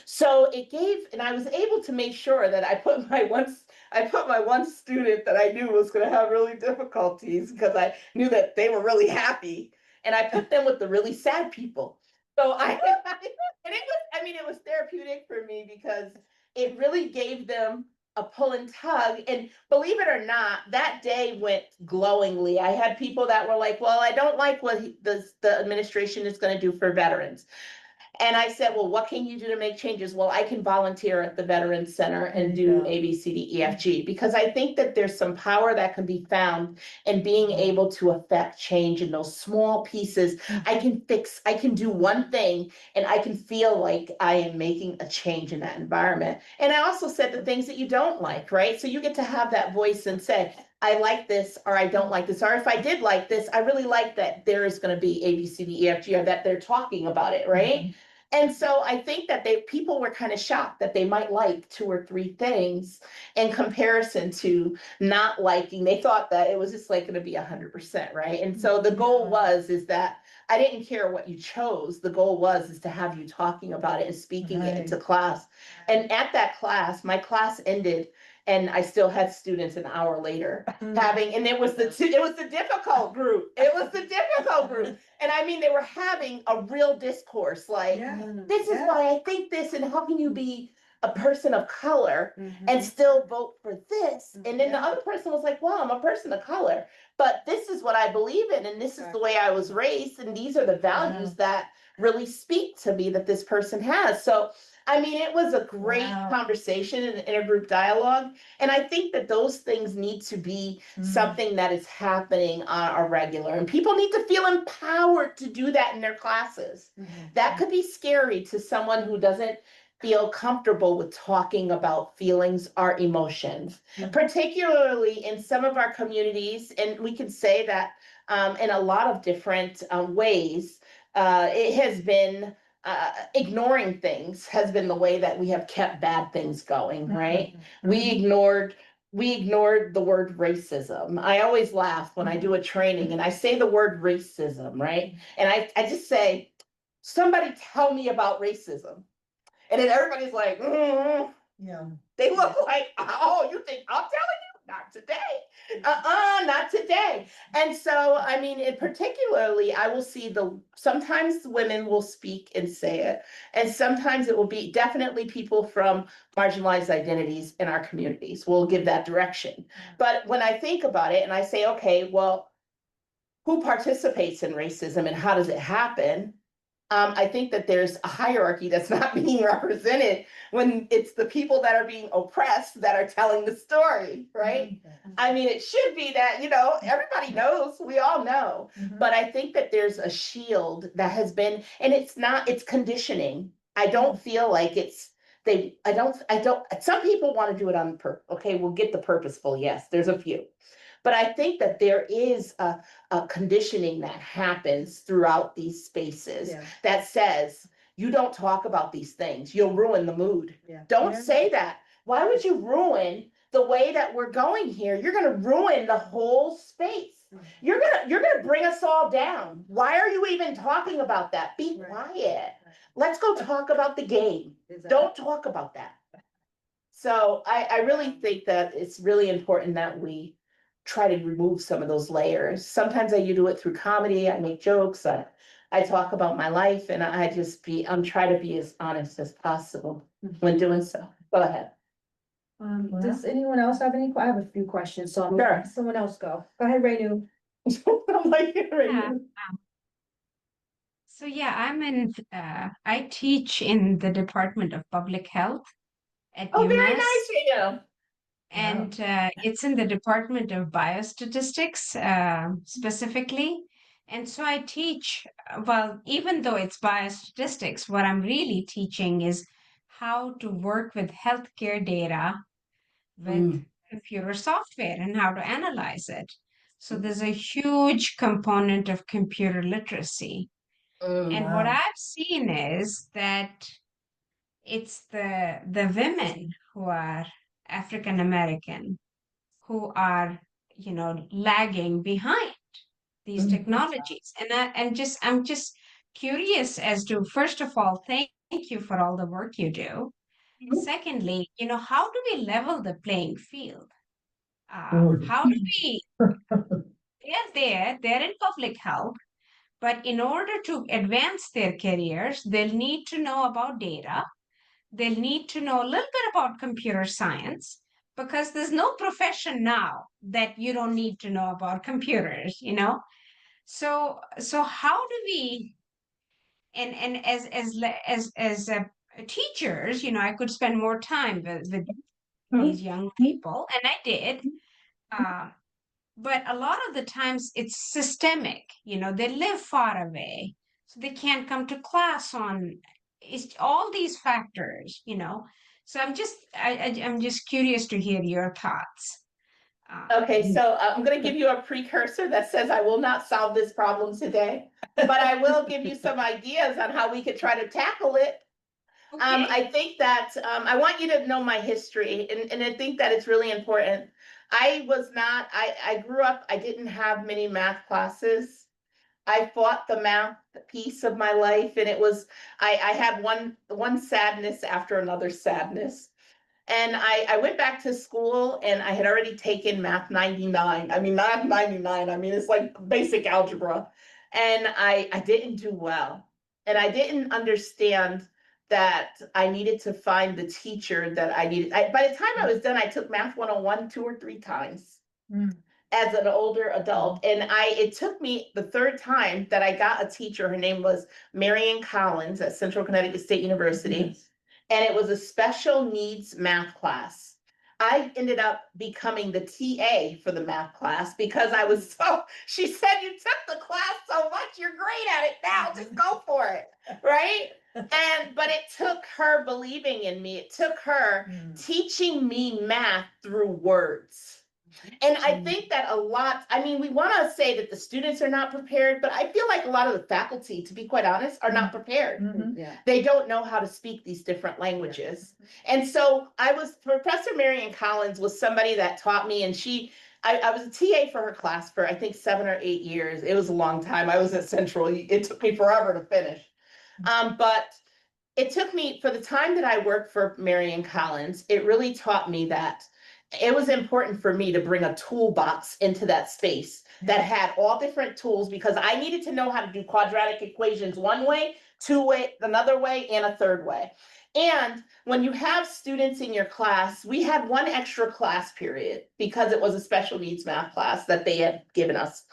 So it gave, and I was able to make sure that I put my one student that I knew was going to have really difficulties, because I knew that they were really happy, and I put them with the really sad people. So it was therapeutic for me, because it really gave them a pull and tug. And believe it or not, that day went glowingly. I had people that were like, well, I don't like what the administration is going to do for veterans. And I said, well, what can you do to make changes? Well, I can volunteer at the Veterans Center and do A, B, C, D, E, F, G, because I think that there's some power that can be found in being able to affect change in those small pieces. I can do one thing and I can feel like I am making a change in that environment. And I also said the things that you don't like, right? So you get to have that voice and say, I like this, or I don't like this, or if I did like this, I really like that there is going to be A, B, C, D, E, F, G, or that they're talking about it, right? And so I think that people were kind of shocked that they might like 2 or 3 things in comparison to not liking. They thought that it was just like going to be 100%, right? And so the goal is that I didn't care what you chose. The goal is to have you talking about it and speaking it into class. And at that class, my class ended, and I still had students an hour later and it was the difficult group. It was the difficult group. And I mean, they were having a real discourse, like, this is why I think this, and how can you be a person of color and still vote for this? And then the other person was like, well, I'm a person of color, but this is what I believe in, and this is the way I was raised, and these are the values that really speak to me that this person has. So I mean, it was a great conversation and intergroup dialogue. And I think that those things need to be something that is happening on a regular. And people need to feel empowered to do that in their classes. That could be scary to someone who doesn't feel comfortable with talking about feelings or emotions, particularly in some of our communities. And we can say that in a lot of different ways, it has been ignoring things has been the way that we have kept bad things going, right? We ignored the word racism. I always laugh when I do a training and I say the word racism, right? And I just say, somebody tell me about racism. And then everybody's like, They look like, oh, you think I'm telling you? Not today. Not today. And so, I mean, particularly, I will see sometimes women will speak and say it, and sometimes it will be definitely people from marginalized identities in our communities will give that direction. But when I think about it and I say, okay, well, who participates in racism and how does it happen? I think that there's a hierarchy that's not being represented when it's the people that are being oppressed that are telling the story, right? I mean, it should be that, everybody knows, we all know, but I think that there's a shield that has been, and it's conditioning. I don't feel like some people want to do it on okay, we'll get the purposeful, yes, there's a few. But I think that there is a conditioning that happens throughout these spaces Yeah. that says, you don't talk about these things, you'll ruin the mood. Yeah. Don't Yeah. say that. Why would you ruin the way that we're going here? You're gonna ruin the whole space. You're gonna bring us all down. Why are you even talking about that? Be quiet. Let's go talk about the game. Don't talk about that. So I really think that it's really important that we try to remove some of those layers. Sometimes I do it through comedy, I make jokes, I talk about my life, and I'm trying to be as honest as possible when doing so. Go ahead. Does anyone else have I have a few questions, so I'm gonna Sure. let someone else go. Go ahead, Renu. I'm like, Yeah. So yeah, I teach in the Department of Public Health at oh, very UMass. nice, Renu. And it's in the Department of Biostatistics specifically. And so I teach, well, even though it's biostatistics, what I'm really teaching is how to work with healthcare data with computer software and how to analyze it. So there's a huge component of computer literacy. And what I've seen is that it's the women who are African American who are, lagging behind these technologies. And I'm just curious as to, first of all, thank you for all the work you do. Secondly, how do we level the playing field? How do we, they're in public health, but in order to advance their careers, they'll need to know about data. They'll need to know a little bit about computer science, because there's no profession now that you don't need to know about computers, So how do we, and as teachers, I could spend more time with these young people, and I did. But a lot of the times it's systemic, they live far away, so they can't come to class on it's all these factors, So I'm just curious to hear your thoughts. Okay, so I'm going to give you a precursor that says I will not solve this problem today, but I will give you some ideas on how we could try to tackle it. Okay. I think that I want you to know my history, and I think that it's really important. I grew up, I didn't have many math classes. I fought the math piece of my life, and I had one sadness after another sadness. And I went back to school, and I had already taken Math 99. I mean, not 99. I mean, it's like basic algebra. And I didn't do well. And I didn't understand that I needed to find the teacher that I needed. By the time I was done, I took Math 101 2 or 3 times as an older adult. And it took me the third time that I got a teacher. Her name was Marian Collins at Central Connecticut State University. And it was a special needs math class. I ended up becoming the TA for the math class because she said, you took the class so much, you're great at it now, just go for it, right? But it took her believing in me. It took her teaching me math through words. And I think that we want to say that the students are not prepared, but I feel like a lot of the faculty, to be quite honest, are not prepared. Yeah. They don't know how to speak these different languages. And so Professor Marian Collins was somebody that taught me, and I was a TA for her class for I think 7 or 8 years. It was a long time. I was at Central. It took me forever to finish. But it took me, for the time that I worked for Marian Collins, it really taught me that it was important for me to bring a toolbox into that space that had all different tools, because I needed to know how to do quadratic equations one way, 2 way, another way, and a third way. And when you have students in your class, we had 1 extra class period because it was a special needs math class that they had given us.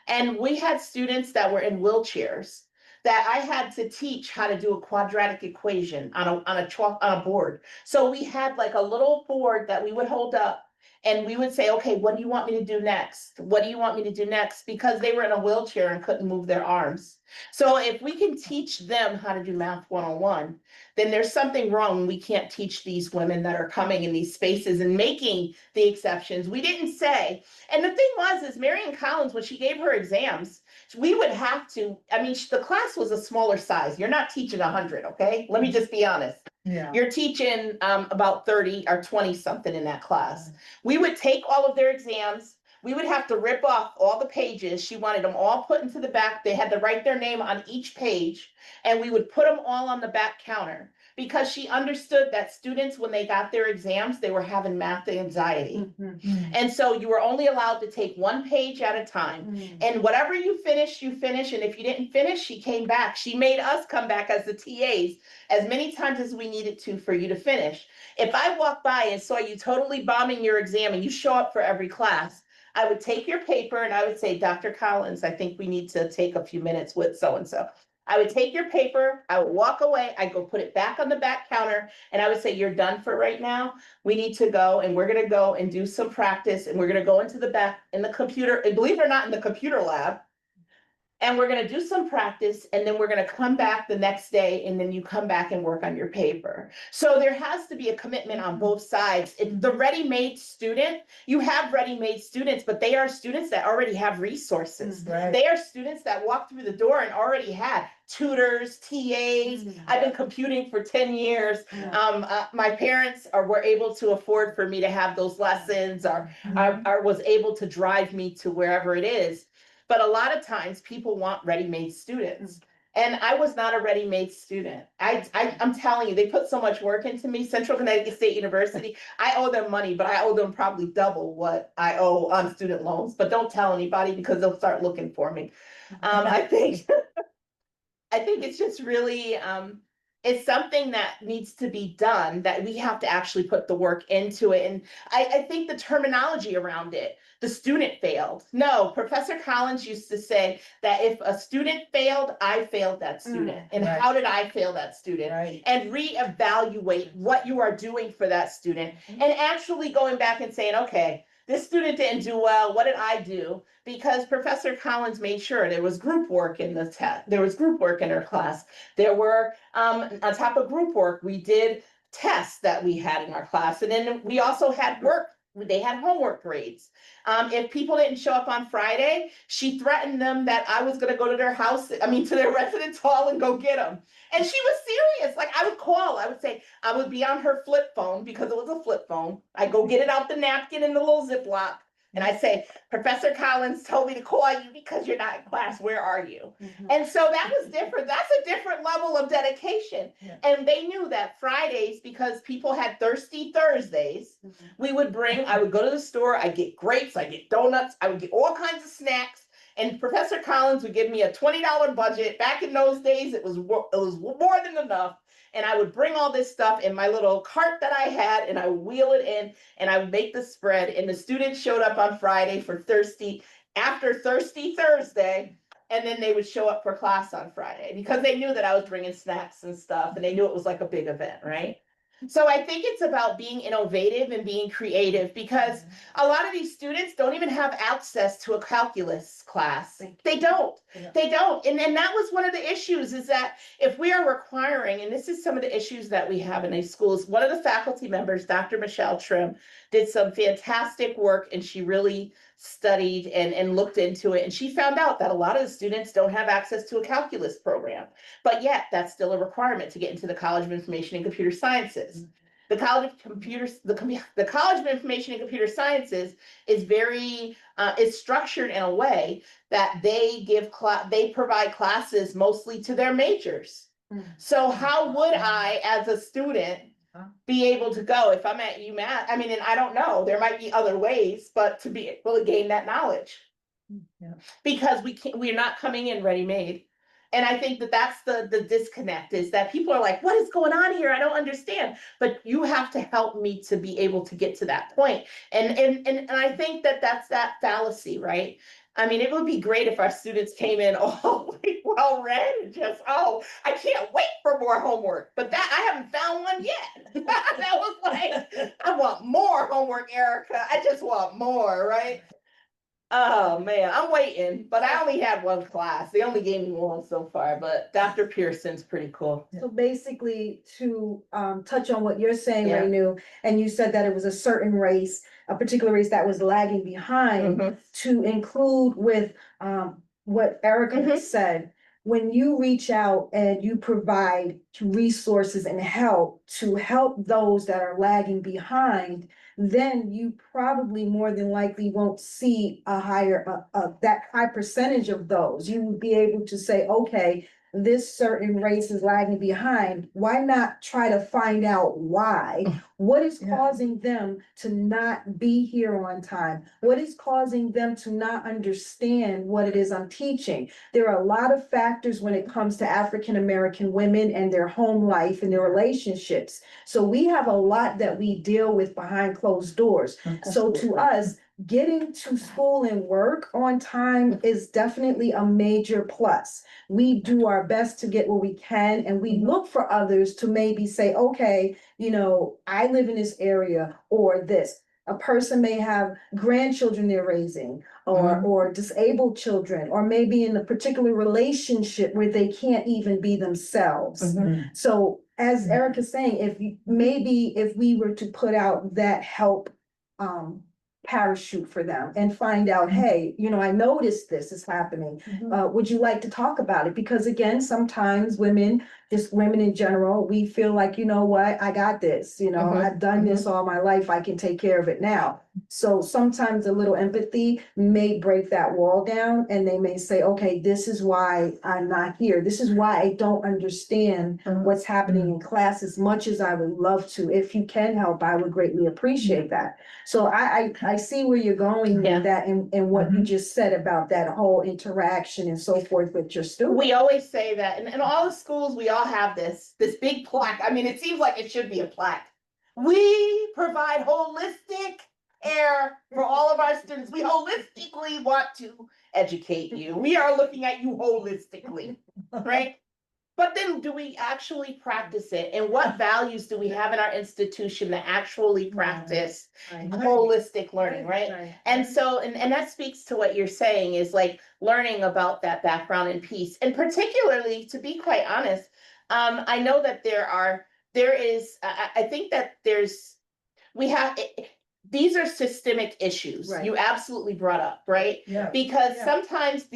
And we had students that were in wheelchairs that I had to teach how to do a quadratic equation on a board. So we had like a little board that we would hold up, And we would say, okay, what do you want me to do next? What do you want me to do next? Because they were in a wheelchair and couldn't move their arms. So if we can teach them how to do math 101, then there's something wrong. We can't teach these women that are coming in these spaces and making the exceptions. We didn't say, and the thing was, is Marion Collins, when she gave her exams, we would have to, I mean, the class was a smaller size. You're not teaching 100, okay? Let me just be honest. Yeah. You're teaching about 30 or 20 something in that class. We would take all of their exams. We would have to rip off all the pages. She wanted them all put into the back. They had to write their name on each page, and we would put them all on the back counter because she understood that students, when they got their exams, they were having math anxiety. And so you were only allowed to take one page at a time. And whatever you finish, you finish. And if you didn't finish, she came back. She made us come back as the TAs as many times as we needed to for you to finish. If I walked by and saw you totally bombing your exam and you show up for every class, I would take your paper and I would say, Dr. Collins, I think we need to take a few minutes with so-and-so. I would take your paper, I would walk away, I'd go put it back on the back counter, and I would say, you're done for right now. We need to go, and we're gonna go and do some practice, and we're gonna go into the back in the computer, and believe it or not, in the computer lab. And we're gonna do some practice, and then we're gonna come back the next day, and then you come back and work on your paper. So there has to be a commitment on both sides. If the ready-made student, you have ready-made students, but they are students that already have resources. Right. They are students that walk through the door and already had tutors, TAs. I've been computing for 10 years. My parents were able to afford for me to have those lessons, or was able to drive me to wherever it is. But a lot of times people want ready-made students. And I was not a ready-made student. I'm telling you, they put so much work into me. Central Connecticut State University, I owe them money, but I owe them probably double what I owe on student loans. But don't tell anybody because they'll start looking for me. I think it's just really, it's something that needs to be done, that we have to actually put the work into it. And I think the terminology around it, the student failed. No, Professor Collins used to say that if a student failed, I failed that student. And right. How did I fail that student? Right. And reevaluate what you are doing for that student. And actually going back and saying, okay, this student didn't do well. What did I do? Because Professor Collins made sure there was group work in the test. There was group work in her class. There were, on top of group work, we did tests that we had in our class. And then we also had work. They had homework grades. If people didn't show up on Friday, she threatened them that I was going to go to their house, to their residence hall and go get them. And she was serious. Like, I would call, I would say, I would be on her flip phone because it was a flip phone. I'd go get it out the napkin in the little Ziploc. And I say, Professor Collins told me to call you because you're not in class. Where are you? And so that was different. That's a different level of dedication. And they knew that Fridays, because people had thirsty Thursdays, I would go to the store, I'd get grapes, I'd get donuts, I would get all kinds of snacks. And Professor Collins would give me a $20 budget. Back in those days, it was more than enough. And I would bring all this stuff in my little cart that I had, and I would wheel it in, and I would make the spread. And the students showed up on Friday after Thirsty Thursday, and then they would show up for class on Friday because they knew that I was bringing snacks and stuff, and they knew it was like a big event, right? So I think it's about being innovative and being creative, because a lot of these students don't even have access to a calculus class. They don't. They don't. And that was one of the issues, is that if we are requiring, and this is some of the issues that we have in these schools, one of the faculty members, Dr. Michelle Trim, did some fantastic work, and she really studied and looked into it. And she found out that a lot of the students don't have access to a calculus program, but yet that's still a requirement to get into the College of Information and Computer Sciences. The College of Information and Computer Sciences is is structured in a way that they provide classes mostly to their majors. So how would I, as a student, be able to go if I'm at UMass? And I don't know, there might be other ways, but to be able to gain that knowledge, because we're not coming in ready-made. And I think that that's the disconnect, is that people are like, what is going on here? I don't understand. But you have to help me to be able to get to that point. And I think that that's that fallacy, right? I mean, it would be great if our students came in all like, well read and just, oh, I can't wait for more homework. But that I haven't found one yet. That was like, I want more homework, Erica. I just want more, right? Oh man, I'm waiting, but I only had one class. They only gave me one so far, but Dr. Pearson's pretty cool. So basically, to touch on what you're saying, Yeah. Renu, and you said that it was a certain race, a particular race that was lagging behind, Mhm. to include with what Erica Mhm. said. When you reach out and you provide resources and help to help those that are lagging behind, then you probably more than likely won't see a higher, that high percentage of those. You would be able to say, okay, this certain race is lagging behind. Why not try to find out why? What is Yeah. causing them to not be here on time? What is causing them to not understand what it is I'm teaching? There are a lot of factors when it comes to African American women and their home life and their relationships. So we have a lot that we deal with behind closed doors. So to us, getting to school and work on time is definitely a major plus. We do our best to get what we can, and we look for others to maybe say, okay, you know, I live in this area, or this. A person may have grandchildren they're raising, or disabled children, or maybe in a particular relationship where they can't even be themselves. So as Erica's saying, if we were to put out that help parachute for them and find out, hey, you know, I noticed this is happening. Would you like to talk about it? Because again, sometimes women, just women in general, we feel like, you know what, I got this, you know, I've done this all my life, I can take care of it now. So sometimes a little empathy may break that wall down, and they may say, okay, this is why I'm not here. This is why I don't understand what's happening in class as much as I would love to. If you can help, I would greatly appreciate that. So I see where you're going Yeah. with that, and what you just said about that whole interaction and so forth with your students. We always say that, and in all the schools, we all have this big plaque. I mean, it seems like it should be a plaque. We provide holistic care for all of our students. We holistically want to educate you. We are looking at you holistically, right? But then do we actually practice it? And what values do we have in our institution to actually practice holistic learning, right? And so, and that speaks to what you're saying, is like learning about that background in peace. And particularly, to be quite honest, I know that I think that these are systemic issues. Right. You absolutely brought up, right? Yeah. Because Yeah. sometimes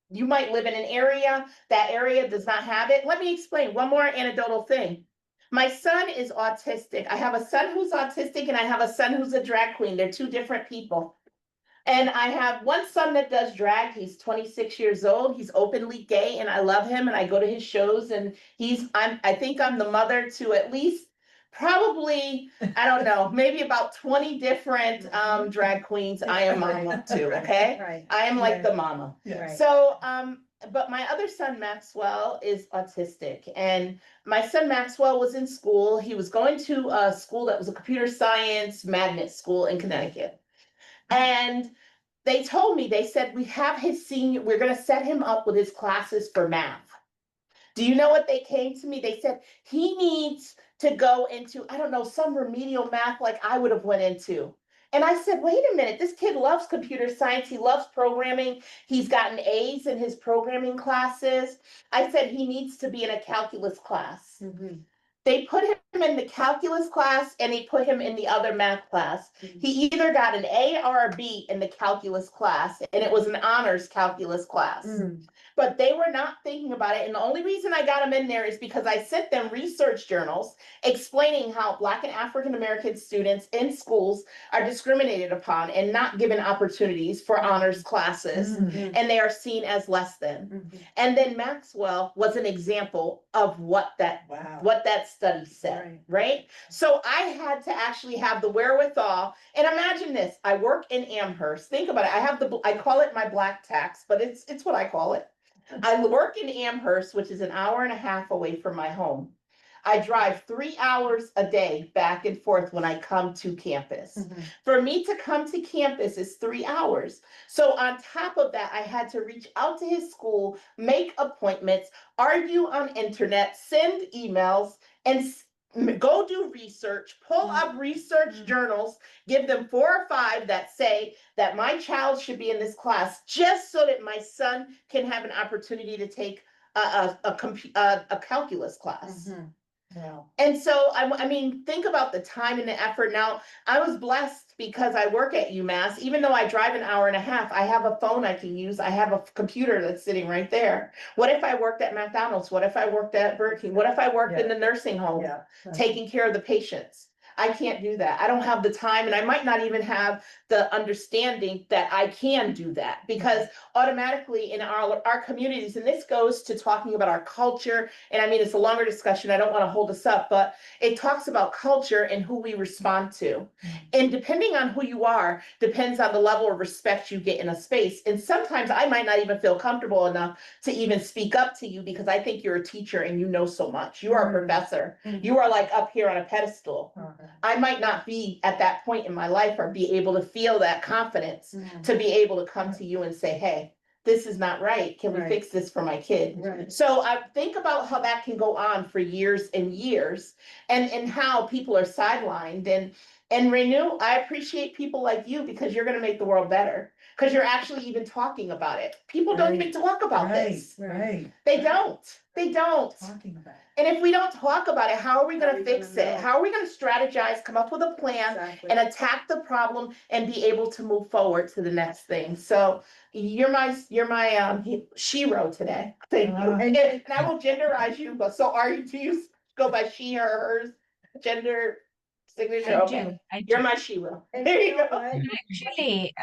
you might live in an area, that area does not have it. Let me explain one more anecdotal thing. My son is autistic. I have a son who's autistic, and I have a son who's a drag queen. They're two different people. And I have one son that does drag. He's 26 years old. He's openly gay, and I love him, and I go to his shows, and I think I'm the mother to at least probably, I don't know, maybe about 20 different drag queens. I am mama too, okay? Right. I am like the mama. Yeah. So, but my other son, Maxwell, is autistic. And my son, Maxwell, was in school. He was going to a school that was a computer science magnet school in Connecticut. And they told me, they said, we're going to set him up with his classes for math. Do you know what they came to me? They said, he needs to go into, I don't know, some remedial math like I would have went into. And I said, wait a minute, this kid loves computer science. He loves programming. He's gotten A's in his programming classes. I said, he needs to be in a calculus class. They put him in the calculus class, and they put him in the other math class. He either got an A or a B in the calculus class, and it was an honors calculus class. But they were not thinking about it. And the only reason I got them in there is because I sent them research journals explaining how Black and African American students in schools are discriminated upon and not given opportunities for honors classes, and they are seen as less than. And then Maxwell was an example of what that study said, right? So I had to actually have the wherewithal. And imagine this, I work in Amherst. Think about it. I call it my black tax, but it's what I call it. I work in Amherst, which is an hour and a half away from my home. I drive 3 hours a day back and forth when I come to campus. For me to come to campus is 3 hours. So on top of that, I had to reach out to his school, make appointments, argue on internet, send emails, and go do research, pull up research journals, give them 4 or 5 that say that my child should be in this class, just so that my son can have an opportunity to take a calculus class. And so, I mean, think about the time and the effort. Now, I was blessed because I work at UMass. Even though I drive an hour and a half, I have a phone I can use. I have a computer that's sitting right there. What if I worked at McDonald's? What if I worked at Burger King? What if I worked in the nursing home, taking care of the patients? I can't do that. I don't have the time, and I might not even have the understanding that I can do that, because automatically in our communities, and this goes to talking about our culture, and I mean, it's a longer discussion. I don't want to hold us up, but it talks about culture and who we respond to. And depending on who you are, depends on the level of respect you get in a space. And sometimes I might not even feel comfortable enough to even speak up to you, because I think you're a teacher and you know so much. You are a professor. You are like up here on a pedestal. I might not be at that point in my life or be able to feel that confidence to be able to come to you and say, hey, this is not right. Can we fix this for my kid? So I think about how that can go on for years and years, and how people are sidelined. And Renew, I appreciate people like you, because you're going to make the world better, because you're actually even talking about it. People don't even talk about this. They don't. They don't. Talking about it. And if we don't talk about it, how are we going to fix it? How are we going to strategize, come up with a plan, and attack the problem and be able to move forward to the next thing? So you're my shero today. Thank you. And I will genderize you, but so are you? Do you go by she or hers gender signature? Okay. You're my shero. There you go. Actually,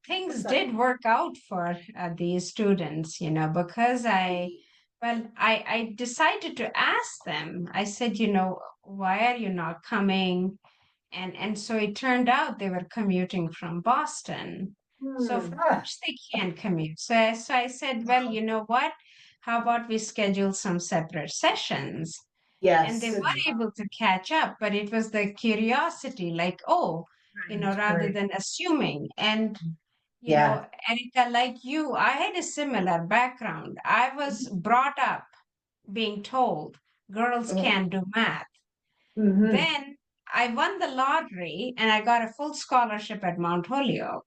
things did work out for these students, you know, because I decided to ask them. I said, you know, why are you not coming? And so it turned out they were commuting from Boston. So of course they can't commute. So I said, well, you know what? How about we schedule some separate sessions? Yes. And they were able to catch up, but it was the curiosity, like, oh, you know, rather than assuming. And you know, Erica, like you, I had a similar background. I was brought up being told girls can't do math. Then I won the lottery and I got a full scholarship at Mount Holyoke.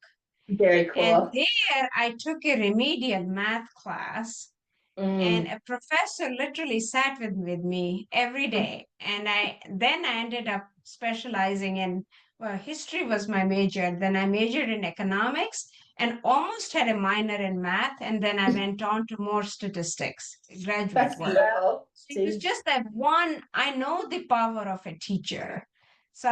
Very cool. And there I took a remedial math class, and a professor literally sat with me every day. And then I ended up specializing in, well, history was my major. Then I majored in economics and almost had a minor in math. And then I went on to more statistics, graduate work. So it was just that one, I know the power of a teacher. So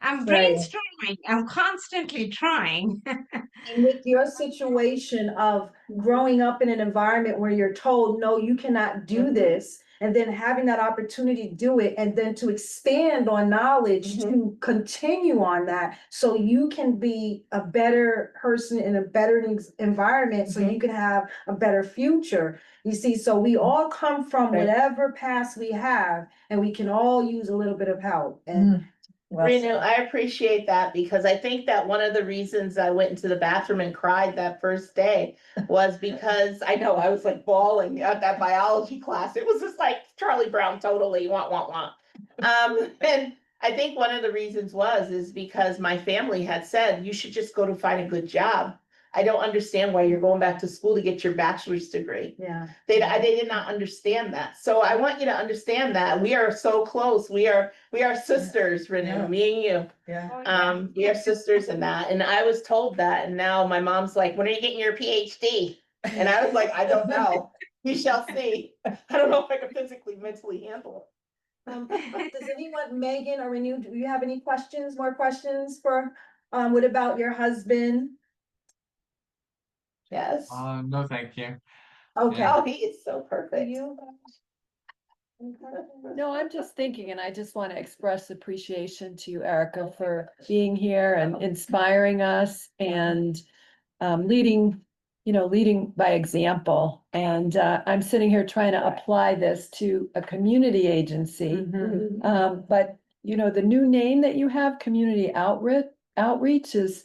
I'm brainstorming. I'm constantly trying. And with your situation of growing up in an environment where you're told, no, you cannot do this, and then having that opportunity to do it, and then to expand on knowledge, to continue on that, so you can be a better person in a better environment, so you can have a better future. You see, so we all come from whatever past we have, and we can all use a little bit of help. And Renew, I appreciate that, because I think that one of the reasons I went into the bathroom and cried that first day was because I know I was like bawling at that biology class. It was just like Charlie Brown, totally want. And I think one of the reasons is because my family had said, you should just go to find a good job. I don't understand why you're going back to school to get your bachelor's degree. They did not understand that. So I want you to understand that we are so close. We are sisters, Renew, me and you. We are sisters in that. And I was told that, and now my mom's like, when are you getting your PhD? And I was like, I don't know. We shall see. I don't know if I can physically, mentally handle it. Does anyone, Megan or Renew, do you have any questions, more questions for, what about your husband? Yes. No, thank you. Okay. Oh, he is so perfect. No, I'm just thinking, and I just want to express appreciation to you, Erica, for being here and inspiring us and leading leading by example. And I'm sitting here trying to apply this to a community agency. But, the new name that you have, community outreach is,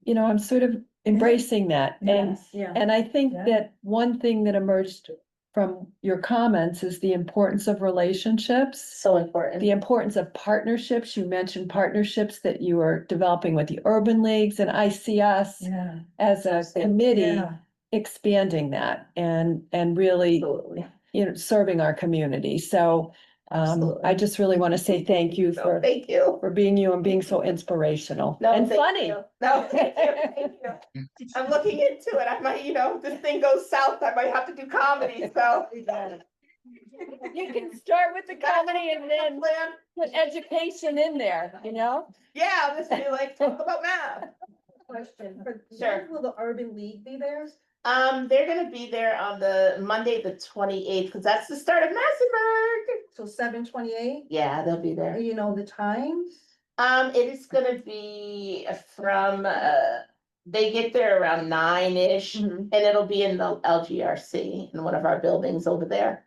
I'm sort of embracing that. And, Yeah. and I think that one thing that emerged from your comments is the importance of relationships. So important. The importance of partnerships. You mentioned partnerships that you are developing with the urban leagues, and I see us as a committee expanding that and really, Absolutely. serving our community. So Absolutely. I just really want to say thank you for Thank you. being you and being so inspirational No, and thank funny. you. No, thank you, thank you. I'm looking into it. I might, if this thing goes south, I might have to do comedy, so. You can start with the comedy and then put education in there, Yeah, this will be like, talk about math. Question. Sure. Will the Urban League be there? They're gonna be there on the Monday, the 28th, because that's the start of Massenburg. So 7:28? Yeah, they'll be there. You know the times? It is gonna be from, they get there around 9-ish, and it'll be in the LGRC, in one of our buildings over there.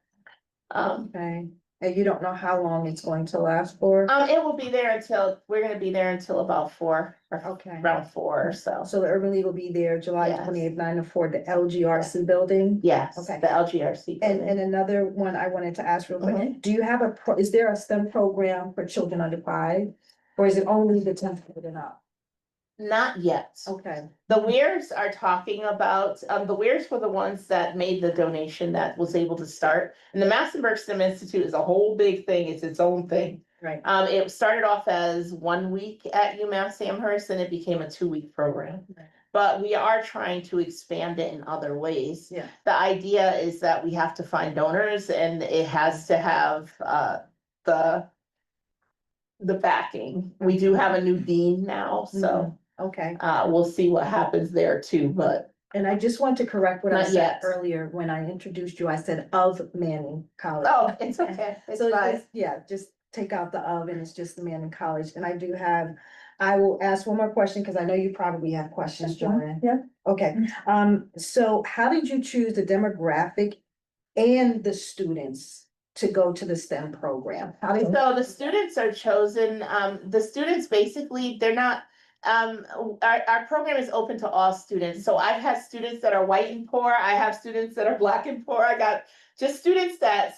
Okay, and you don't know how long it's going to last for? It will be there until, we're gonna be there until about 4, or Okay. around 4 or so. So the Urban League will be there July Yes. 28th, 9 to 4, the LGRC building? Yes, Okay. the LGRC. And building. another one I wanted to ask real quick, Mhm. do you have is there a STEM program for children under 5? Or is it only the 10th grade and up? Not yet. Okay, The Weirs are talking about, the Weirs were the ones that made the donation that was able to start. And the Massenburg STEM Institute is a whole big thing, it's its own thing. right. It started off as 1 week at UMass Amherst and it became a 2-week program. Right. But we are trying to expand it in other ways. Yeah. The idea is that we have to find donors and it has to have, the backing. We do have a new dean now, so, Okay, we'll see what happens there too, but and I just want to correct what I Not said yet. earlier when I introduced you, I said of Manning College. oh, it's okay, it's So fine. just take out the of and it's just the Manning College. And I will ask one more question because I know you probably have questions, Joanne. Yeah. Okay, so how did you choose the demographic and the students to go to the STEM program? How did, So the students are chosen, the students basically, they're not, our program is open to all students. So I've had students that are white and poor, I have students that are black and poor, I got just students that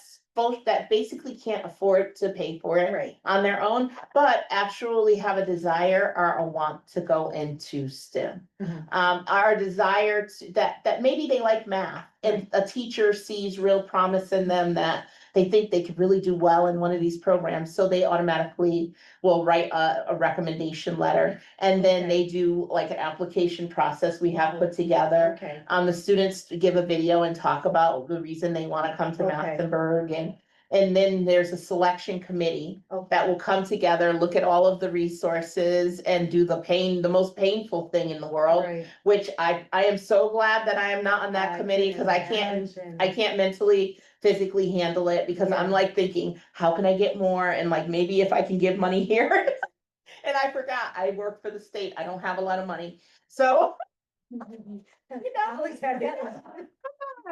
basically can't afford to pay for it right, on their own, but actually have a desire or a want to go into STEM. Our desire that maybe they like math and a teacher sees real promise in them that they think they could really do well in one of these programs, so they automatically will write a recommendation letter. And then Okay. they do like an application process we have put together. okay, The students give a video and talk about the reason they wanna come to Okay. Massenburg and then there's a selection committee okay, that will come together, look at all of the resources and do the most painful thing in the world, right. which I am so glad that I am not on that committee, cause I can't mentally, physically handle it, because I'm Yeah. like thinking, how can I get more? And like, maybe if I can give money here. And I forgot, I work for the state, I don't have a lot of money, so.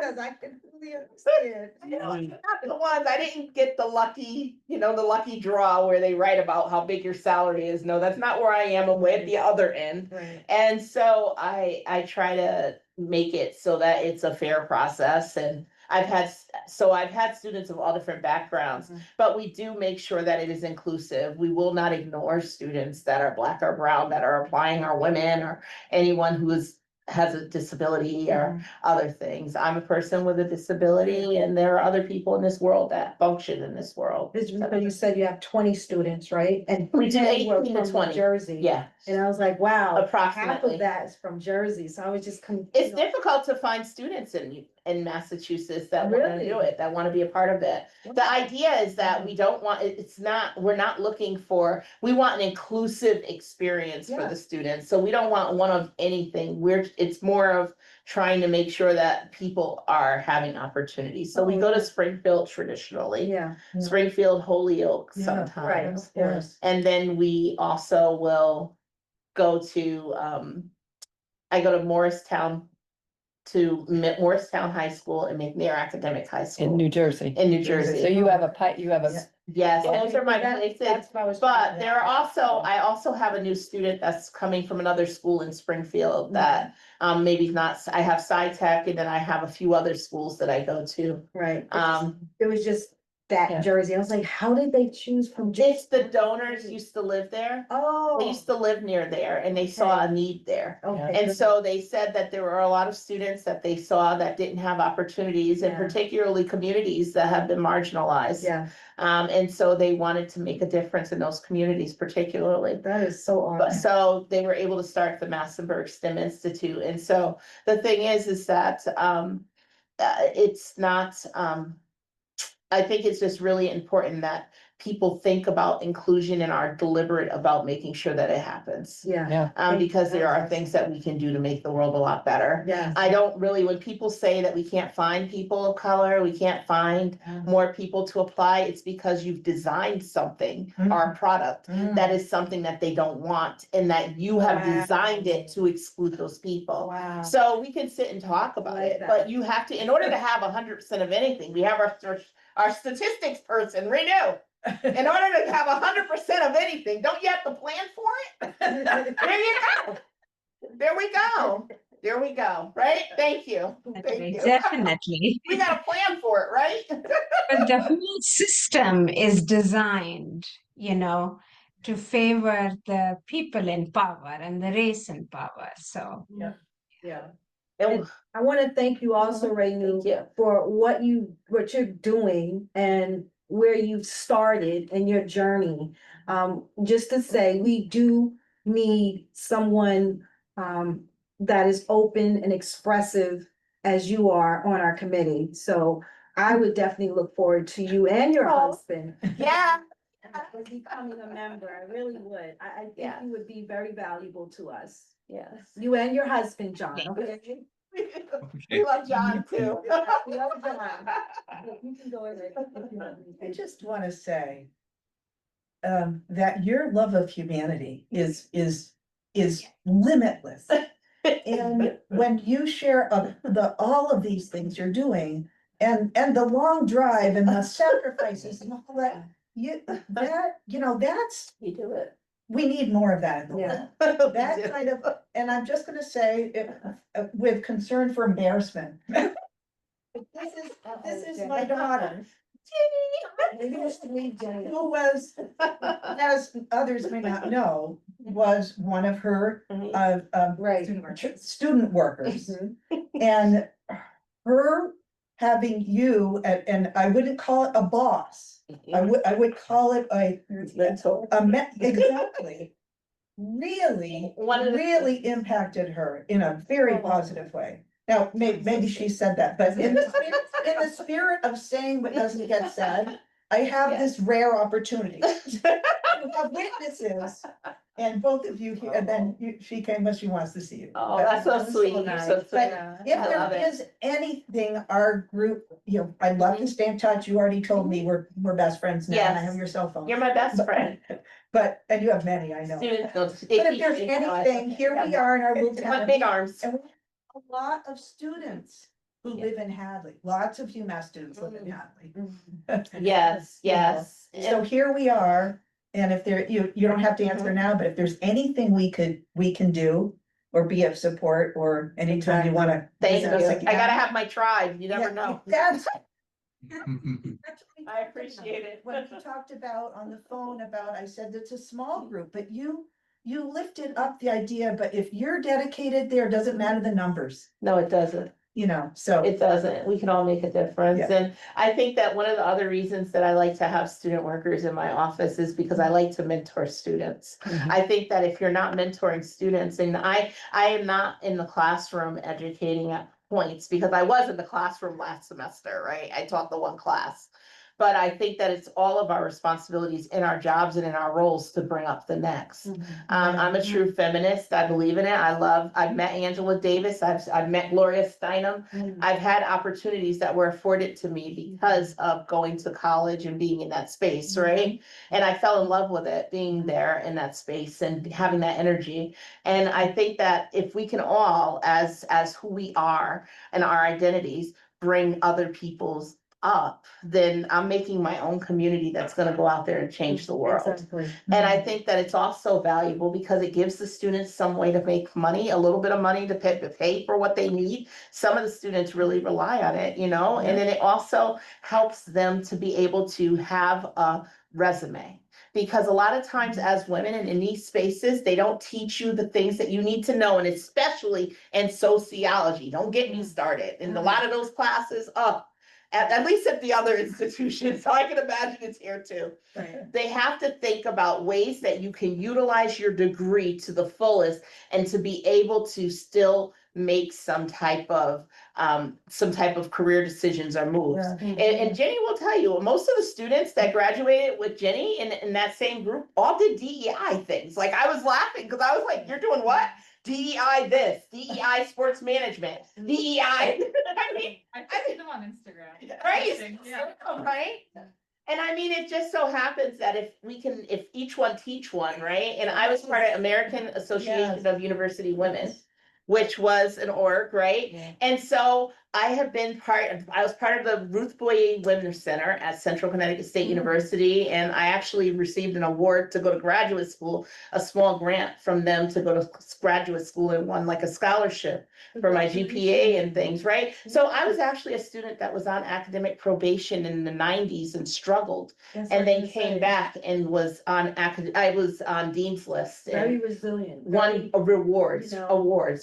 Because I can really understand. Not the ones, I didn't get the lucky, the lucky draw where they write about how big your salary is. No, that's not where I am. I'm way at the other end. Right. And so I try to make it so that it's a fair process, and I've had students of all different backgrounds, but we do make sure that it is inclusive. We will not ignore students that are black or brown that are applying, or women, or anyone who has a disability or other things. I'm a person with a disability, and there are other people in this world that function in this world. So you said you have 20 students, right? And We do 10 were 18 to from 20. Jersey. Yeah, And I was like, wow, half approximately. of that is from Jersey, so I was just. It's difficult to find students in Massachusetts that want to Really? do it, that want to be a part of it. The idea is that we don't want, we're not looking for, we want an inclusive experience for Yeah. the students. So we don't want one of anything. It's more of trying to make sure that people are having opportunities. So we go to Springfield traditionally, Yeah, Springfield, Holyoke right, sometimes. of course. And then we also will go to, I go to Morristown to Morristown High School and McNair Academic High School. In New Jersey. In New Jersey. So you have you have a, Yes, those are my places. That's what I was. But there are also, I also have a new student that's coming from another school in Springfield that maybe not, I have SciTech and then I have a few other schools that I go to. Right. Um, It was just that Yeah. Jersey. I was like, how did they choose from? it's the donors used to live there. Oh. They used to live near there and they saw a need there. Okay. And so they said that there were a lot of students that they saw that didn't have opportunities, and Yeah. particularly communities that have been marginalized. Yeah, And so they wanted to make a difference in those communities particularly. that is so But awesome. so they were able to start the Massenburg STEM Institute. And so the thing is that it's not, I think it's just really important that people think about inclusion and are deliberate about making sure that it happens. Yeah. yeah, Because there are things that we can do to make the world a lot better. Yeah. I don't really, when people say that we can't find people of color, we can't find more people to apply, it's because you've designed something or a product that is something that they don't want and that you have Wow. designed it to exclude those people. Wow. So we can sit and talk about Like it, that. but you have to, in order to have 100% of anything, we have our statistics person, Renew. In order to have 100% of anything, don't you have to plan for it? There you go. There we go. There we go, right? Thank you. Thank you. Definitely. We got a plan for it, right? But the whole system is designed, to favor the people in power and the race in power. So Yeah. And I want to thank you also, Renu, Thank you. for what you're doing and where you've started in your journey. Just to say, we do need someone that is open and expressive as you are on our committee. So I would definitely look forward to you and your Oh. husband Yeah. as becoming a member. I really would. I think Yeah. you would be very valuable to us. Yes. You and your husband, John. Thank Okay? We love John too. We love John. You can go ahead. I just want to say that your love of humanity is limitless. And when you share of all of these things you're doing and the long drive and the sacrifices and all that, that's, You do it. we need more of that in the Yeah. world. That kind of, and I'm just gonna say, with concern for embarrassment. This is my daughter. Maybe just leave Jenny. Who was, as others may not know, was one of her Right. student workers. Mhm. And her having you, and I wouldn't call it a boss, I would call it Mentor. exactly. Really, One of the- really impacted her in a very positive way. Now, maybe she said that, but in the spirit of saying what doesn't get said, I have this rare opportunity. to have witnesses, and both of you here, and then she came, but she wants to see you. Oh, that's so sweet. You're so sweet. But if I love there it. is anything, our group, I'd love to stay in touch. You already told me we're best friends now, and I Yes. have your cell phone. You're my best friend. But, and you have many, I know. Students go to- But if there's anything, here we are in our little My town. big arms. And we have a lot of students who live in Hadley, lots of UMass students live in Hadley. Yes, yes. So here we are, and if there, you don't have to Mm-hmm. answer now, but if there's anything we can do or be of support, or anytime you wanna. Thank visit us you. I again. gotta have my tribe. You never Yeah, know. That's. I appreciate it. When you talked about on the phone about, I said it's a small group, but you lifted up the idea, but if you're dedicated there, it doesn't matter the numbers, No, it doesn't. so. It doesn't. We can all make a difference. Yeah. And I think that one of the other reasons that I like to have student workers in my office is because I like to mentor students. I think that if you're not mentoring students, and I am not in the classroom educating at points, because I was in the classroom last semester, right? I taught the one class. But I think that it's all of our responsibilities in our jobs and in our roles to bring up the next. I'm a true feminist. I believe in it. I've met Angela Davis. I've met Gloria Steinem. I've had opportunities that were afforded to me because of going to college and being in that space, right? And I fell in love with it, being there in that space and having that energy. And I think that if we can all, as who we are and our identities, bring other people's up, then I'm making my own community that's going to go out there and change the world. Exactly. And I think that it's also valuable because it gives the students some way to make money, a little bit of money to pay for what they need. Some of the students really rely on it, and then it also helps them to be able to have a resume. Because a lot of times as women and in these spaces, they don't teach you the things that you need to know, and especially in sociology. Don't get me started. In a lot of those classes, at least at the other institutions, so I can imagine it's here too. Right. They have to think about ways that you can utilize your degree to the fullest and to be able to still make some type of career decisions or moves. And Jenny will tell you, most of the students that graduated with Jenny in that same group all did DEI things. Like, I was laughing because I was like, you're doing what? DEI this, DEI sports management, DEI. I see them on Instagram. Right? Right? And I mean, it just so happens that if each one teach one, right? And I was part of American Association of University Women, which was an org, right? Yeah. And so I was part of the Ruth Boyer Women's Center at Central Connecticut State University, and I actually received an award to go to graduate school, a small grant from them to go to graduate school, and won like a scholarship for my GPA and things, right? So I was actually a student that was on academic probation in the 90s and struggled, and then came back and was on I was on Dean's List Very and resilient. won awards,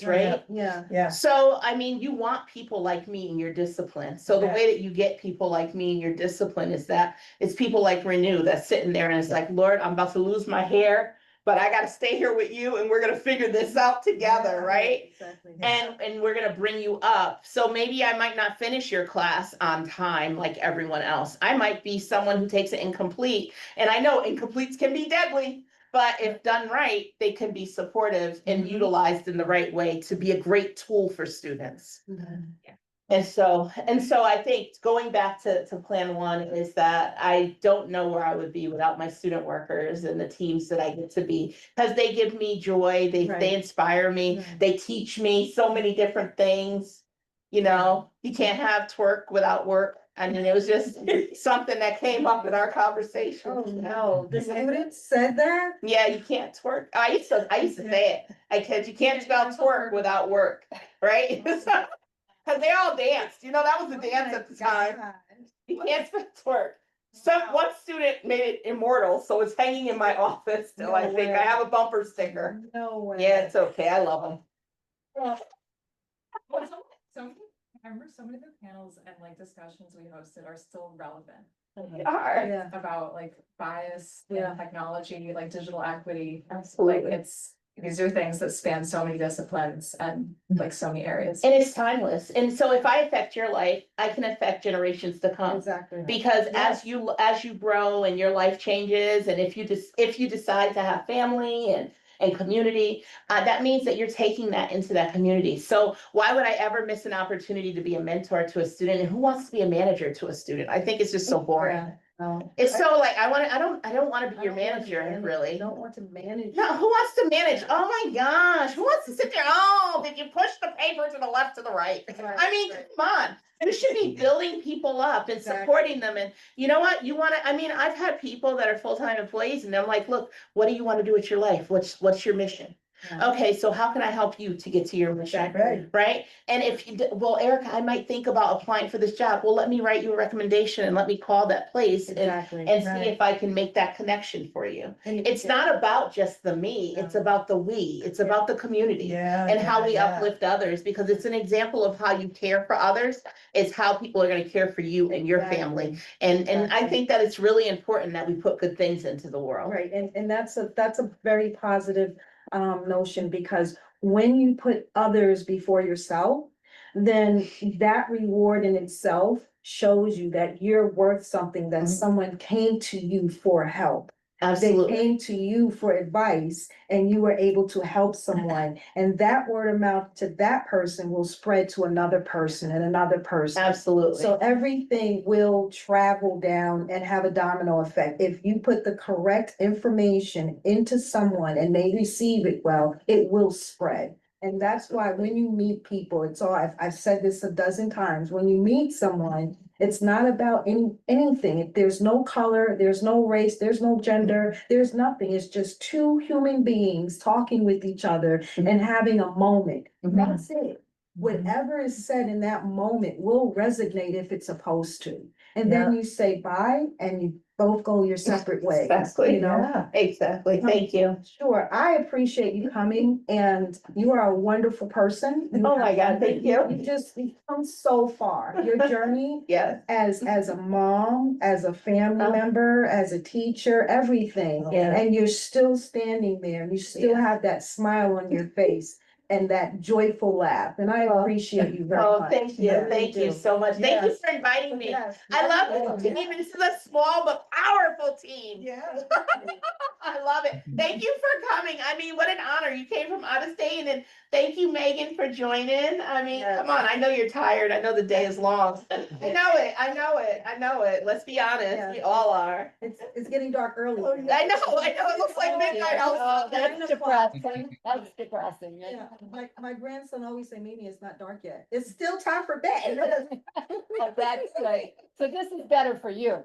right? Yeah. So, I mean, you want people like me in your discipline. So the way that you get people like me in your discipline is that it's people like Renew that's sitting there and it's like, Lord, I'm about to lose my hair, but I got to stay here with you and we're going to figure this out together, right? Exactly. And we're going to bring you up. So maybe I might not finish your class on time like everyone else. I might be someone who takes it incomplete. And I know incompletes can be deadly. But if done right, they can be supportive and utilized in the right way to be a great tool for students. And so I think going back to Plan One is that I don't know where I would be without my student workers and the teams that I get to be, because they give me joy, they inspire me, they teach me so many different things. You can't have twerk without work. I mean, it was just something that came up in our conversation. Oh, no, the students said that? Yeah, you can't twerk. I used to say it. You can't spell twerk without work, right? Because they all danced. That was the dance at the time. You can't spell twerk. One student made it immortal, so it's hanging in my office still. No I think way. I have a bumper sticker. No way. Yeah, it's okay. I love them. I remember so many of the panels and discussions we hosted are still relevant. They are. Yeah. About bias Yeah. technology, digital equity. Absolutely. These are things that span so many disciplines and so many areas. And it's timeless. And so if I affect your life, I can affect generations to come. Exactly. Because as you grow and your life changes, and if you decide to have family and community, that means that you're taking that into that community. So why would I ever miss an opportunity to be a mentor to a student? And who wants to be a manager to a student? I think it's just so boring. Yeah. No. It's so I don't want to be your manager, really. I don't want to manage. No, who wants to manage? Oh my gosh, who wants to sit there? Oh, did you push the paper to the left, to the right? I mean, come on. We should be building people up and supporting them. And you know what? I've had people that are full-time employees and I'm like, look, what do you want to do with your life? What's your mission? Yeah. Okay, so how can I help you to get to your mission? Right? And Erica, I might think about applying for this job. Well, let me write you a recommendation and let me call that place and see if I can make that connection for you. It's not about just the me, it's about the we, it's about the community and how we uplift others, because it's an example of how you care for others. It's how people are going to care for you and your family. And I think that it's really important that we put good things into the world. Right, and that's a very positive notion, because when you put others before yourself, then that reward in itself shows you that you're worth something, that someone came to you for help. They Absolutely. came to you for advice and you were able to help someone. And that word of mouth to that person will spread to another person and another person. Absolutely. So everything will travel down and have a domino effect. If you put the correct information into someone and they receive it well, it will spread. And that's why when you meet people, I've said this a dozen times, when you meet someone, it's not about anything. If there's no color, there's no race, there's no gender, there's nothing. It's just two human beings talking with each other and having a moment. That's it. Whatever is said in that moment will resonate if it's supposed to. And then you say bye and you both go your separate ways. Exactly. You know? Exactly. Thank you. Sure, I appreciate you coming and you are a wonderful person. Oh my God, thank you. You've come so far. Your journey Yes. as a mom, as a family member, as a teacher, everything. Yeah. And you're still standing there and you still have that smile on your face and that joyful laugh. And I appreciate you very Oh, much. thank you. I Thank you do. so much. Thank you Yes. for inviting me. Yes. I love this Yes. team. This is a small but powerful team. Yeah. I love it. Thank you for coming. I mean, what an honor. You came from out of state, and thank you, Megan, for joining. I mean, Yes. come on. I know you're tired. I know the day is long. I know it. I know it. I know it. Let's be honest. Yeah. We all are. It's getting dark early. I know. It looks like midnight outside. That's depressing. That's depressing. Yeah, my grandson always say, Mimi, it's not dark yet. It's still time for bed. Oh, that's right. So this is better for you.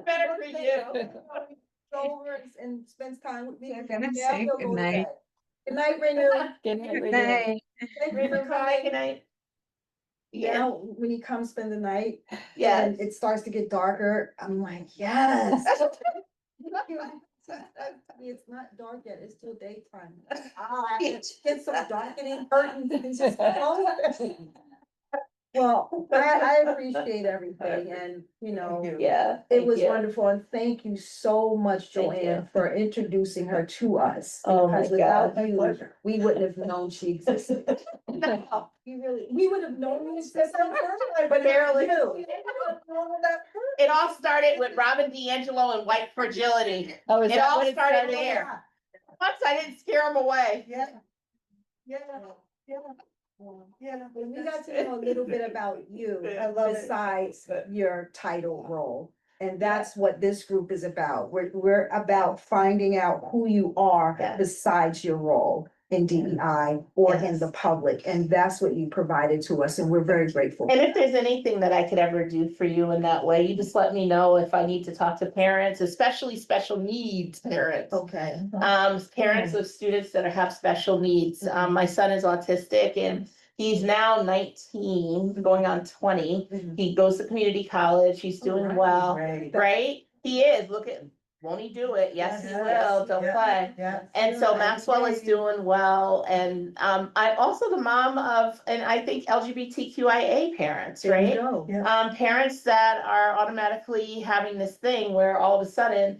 Better for you. Go over and spends time with me. I'm gonna Now say he'll good go to night. bed. Good night, Renu. Good night, Good Renee. night. Thank you for Bye. coming. Good night. Yeah. Now, when he comes spend the night, Yes. and it starts to get darker, I'm like, yes. It's not dark yet, it's still daytime. Get some darkening curtains and just close. Well, I appreciate everything and, Yeah. it thank was you. wonderful and thank you so much, Thank Joanne, you. for introducing her to us. Oh my Because without God. you, we wouldn't have known she existed. No. We would have known you existed first, but Barely. barely. It all started with Robin DiAngelo and White Fragility. Oh, is It that all what it started there. Once I didn't scare them away. Yeah. Yeah. Yeah. Yeah. We got to know a little bit about you I love it. besides your title role. And that's what this group is about. We're about finding out who you are Yes. besides your role in DEI or in Yes. the public. And that's what you provided to us, and we're very grateful. And if there's anything that I could ever do for you in that way, you just let me know if I need to talk to parents, especially special needs parents. Okay. Parents of students that have special needs. My son is autistic and he's now 19, going on 20. He goes to community college. He's doing well, right? He is. Look at, won't he do it? Yes, he will. Don't play. Yeah. And so Maxwell is doing well. And I'm also the mom of, and I think LGBTQIA parents, There you right? go. Parents that are automatically having this thing where all of a sudden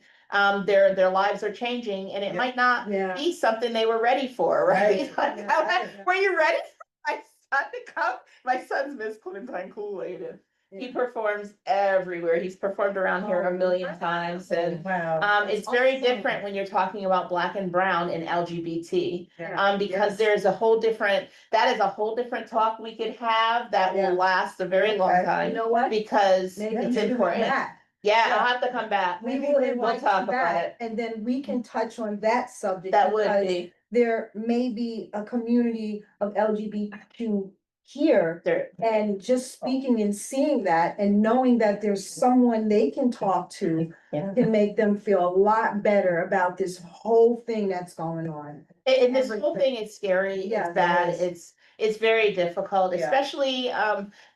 their lives are changing and it might not Yeah. be something they were ready for, right? Right. Like, were you ready for my son to come? My son's Miss Clementine Kool-Aid. And he performs everywhere. He's performed around here a million times. And Wow. it's very different when you're talking about Black and Brown and LGBT. Because Yes. there's a whole different, that is a whole different talk we could have that Yeah. will last a very long Okay. You time know what? because Maybe it's you do important. that. Yeah, Yeah. I'll have to come back. We Maybe will we'll invite talk you about back, it. and then we can touch on that subject. That would because be, there may be a community of LGBTQ here, there, and just speaking and seeing that and knowing that there's someone they can talk to yeah. can make them feel a lot better about this whole thing that's going on. And this whole thing is scary, Yeah, it's bad, it is. it's very difficult, Yeah. especially,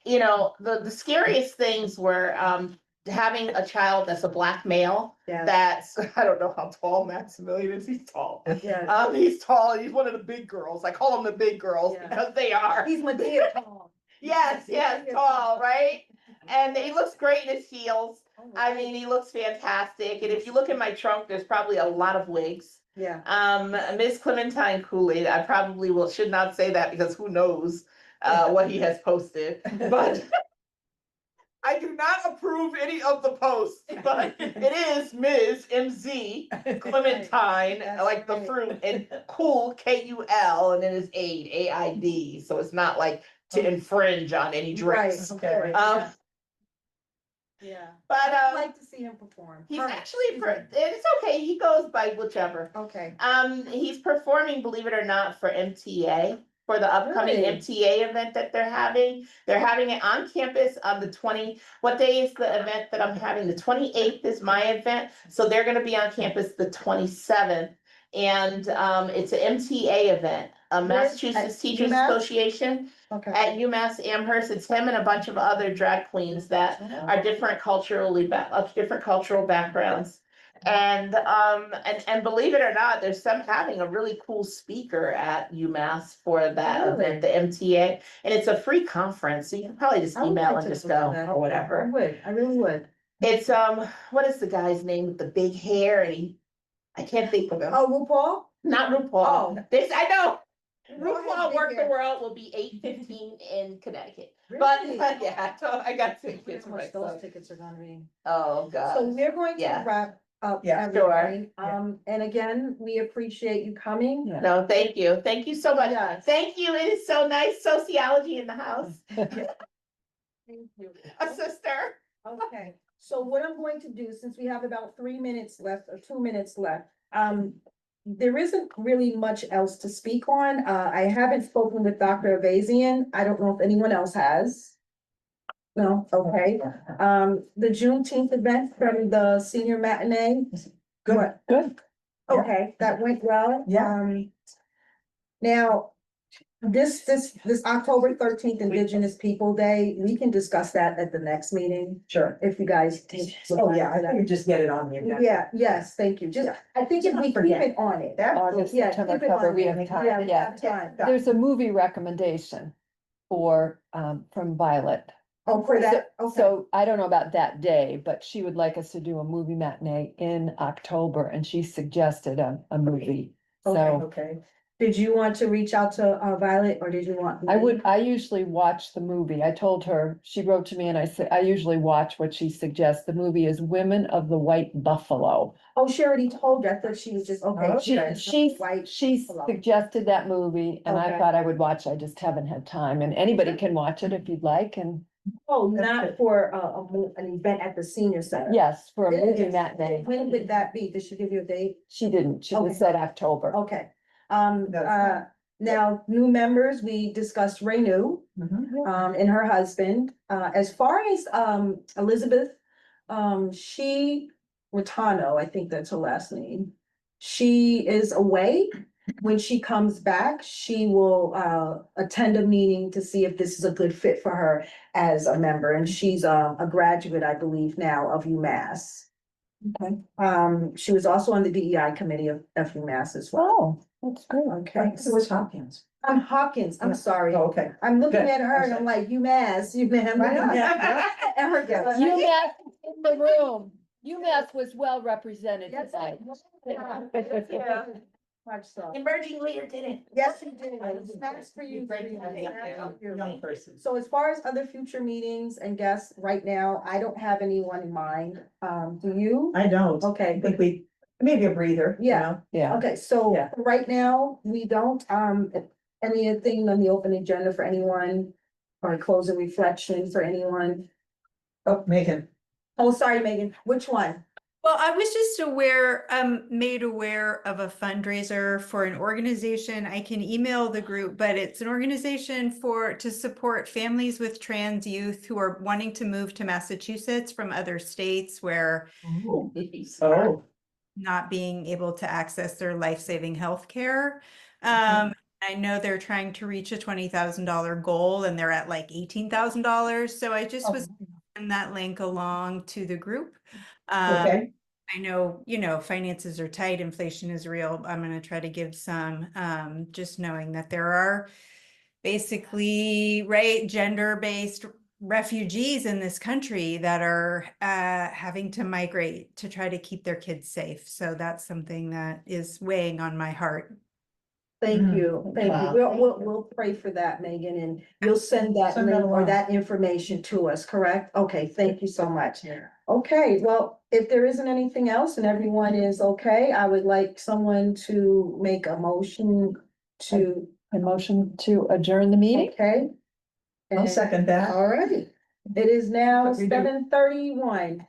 the scariest things were, having a child that's a Black male, Yeah. that's, I don't know how tall Maximilian is, he's tall. Yeah. He's tall, he's one of the big girls, I call them the big girls Yeah. because they are. He's Medea tall. Yes, tall, right? And he looks great in his heels. Oh, I mean, he looks fantastic. And if you look in my trunk, there's probably a lot of wigs. Yeah. Miss Clementine Kool-Aid, I probably should not say that because who knows? what he has posted, but I do not approve any of the posts, but it is Ms. MZ Clementine, like the fruit, and cool, KUL, and then it's aid, AID, so it's not like to infringe on any drinks. Okay. Yeah. But, I'd like to see him perform. he's All right. actually, it's okay, he goes by whichever. Okay. He's performing, believe it or not, for MTA, for the upcoming Really? MTA event that they're having. They're having it on campus on the what day is the event that I'm having? The 28th is my event, so they're gonna be on campus the 27th. And, it's an MTA event, a Massachusetts At Teachers UMass? Association Okay. at UMass Amherst. It's him and a bunch of other drag queens that are different different cultural backgrounds. And believe it or not, there's some having a really cool speaker at UMass for that Really? event, the MTA, and it's a free conference, so you can probably just I would email like and to just listen to go that. or I whatever. would, I really would. It's what is the guy's name with the big hair and I can't think of him. Oh, RuPaul? Not RuPaul. Oh. I know. Go ahead, RuPaul big Work the hair. World will be 8:15 in Connecticut. But Really? yeah, so I got two kids How for much those myself. tickets are gonna be. Oh, God. So we're going to Yeah. wrap up Yeah. Sure. everything. And again, we appreciate you coming. Yeah. No, thank you. Thank you so much. Yes. Thank you. It is so nice. Sociology in the house. Thank you. A sister. Okay, so what I'm going to do, since we have about 3 minutes left or 2 minutes left, there isn't really much else to speak on. I haven't spoken with Dr. Avazian. I don't know if anyone else has. No, okay. The Juneteenth event from the senior matinee. Good. What? Good. Okay, that went well. Yeah. Now, this October 13th Indigenous People Day, we can discuss that at the next meeting, Sure. if you guys. Oh, yeah, I think we just get it on the agenda. Yeah, yes, thank you. Just, I think if we keep Forget. it on it. August, Yeah, September keep it cover, on we there. have time, Yeah, we yeah. have time. There's a movie recommendation for, from Violet. Oh, for that, okay. So I don't know about that day, but she would like us to do a movie matinee in October and she suggested a movie. Okay, So okay. Did you want to reach out to Violet or did you want? I usually watch the movie. I told her, she wrote to me and I said, I usually watch what she suggests. The movie is Women of the White Buffalo. Oh, she already told you. I thought she was just, okay. She suggested that movie and I Okay. thought I would watch. I just haven't had time and anybody can watch it if you'd like. And Oh, not for an event at the senior center. yes, for a movie Yes. matinee. When would that be? Did she give you a date? She didn't. She Okay. just said October. Okay. That's Now, new members, we discussed Renew, and her husband. As far as, Elizabeth, Ratano, I think that's her last name. She is away. When she comes back, she will, attend a meeting to see if this is a good fit for her as a member, and she's a graduate, I believe now, of UMass. Okay. She was also on the DEI committee of UMass as well. Oh, that's great. Okay. So it's Hopkins. I'm Hopkins, I'm sorry. Oh, okay. I'm looking Good. at her and I'm like, UMass, UMass. And her. UMass in the room. UMass was well represented Yes, tonight. Yeah. Much so. Emerging leader did it. Yes, you did. Snaps for you. Young person. So as far as other future meetings and guests, right now, I don't have anyone in mind. Do you? I don't. Okay, I think we, maybe a breather. you Yeah. know? Yeah. okay, so Yeah. right now, we don't, anything on the open agenda for anyone? Or closing reflections for anyone? Oh, Megan. Oh, sorry, Megan, which one? Well, I was just made aware of a fundraiser for an organization. I can email the group, but it's an organization to support families with trans youth who are wanting to move to Massachusetts from other states where Oh. not being able to access their life-saving healthcare. I know they're trying to reach a $20,000 goal and they're at like $18,000. So I just was send that link along to the group. Okay. I know, finances are tight, inflation is real. I'm going to try to give some, just knowing that there are basically, gender-based refugees in this country that are having to migrate to try to keep their kids safe. So that's something that is weighing on my heart. Thank you, thank you. Wow. We'll pray for that, Megan, and you'll send that Send that link or along. that information to us, correct? Okay, thank you so much. Okay, well, if there isn't anything else and everyone is okay, I would like someone to make a motion to, A motion to adjourn the meeting? okay? I'll And- second that. All right, it is now What we do. 7:31.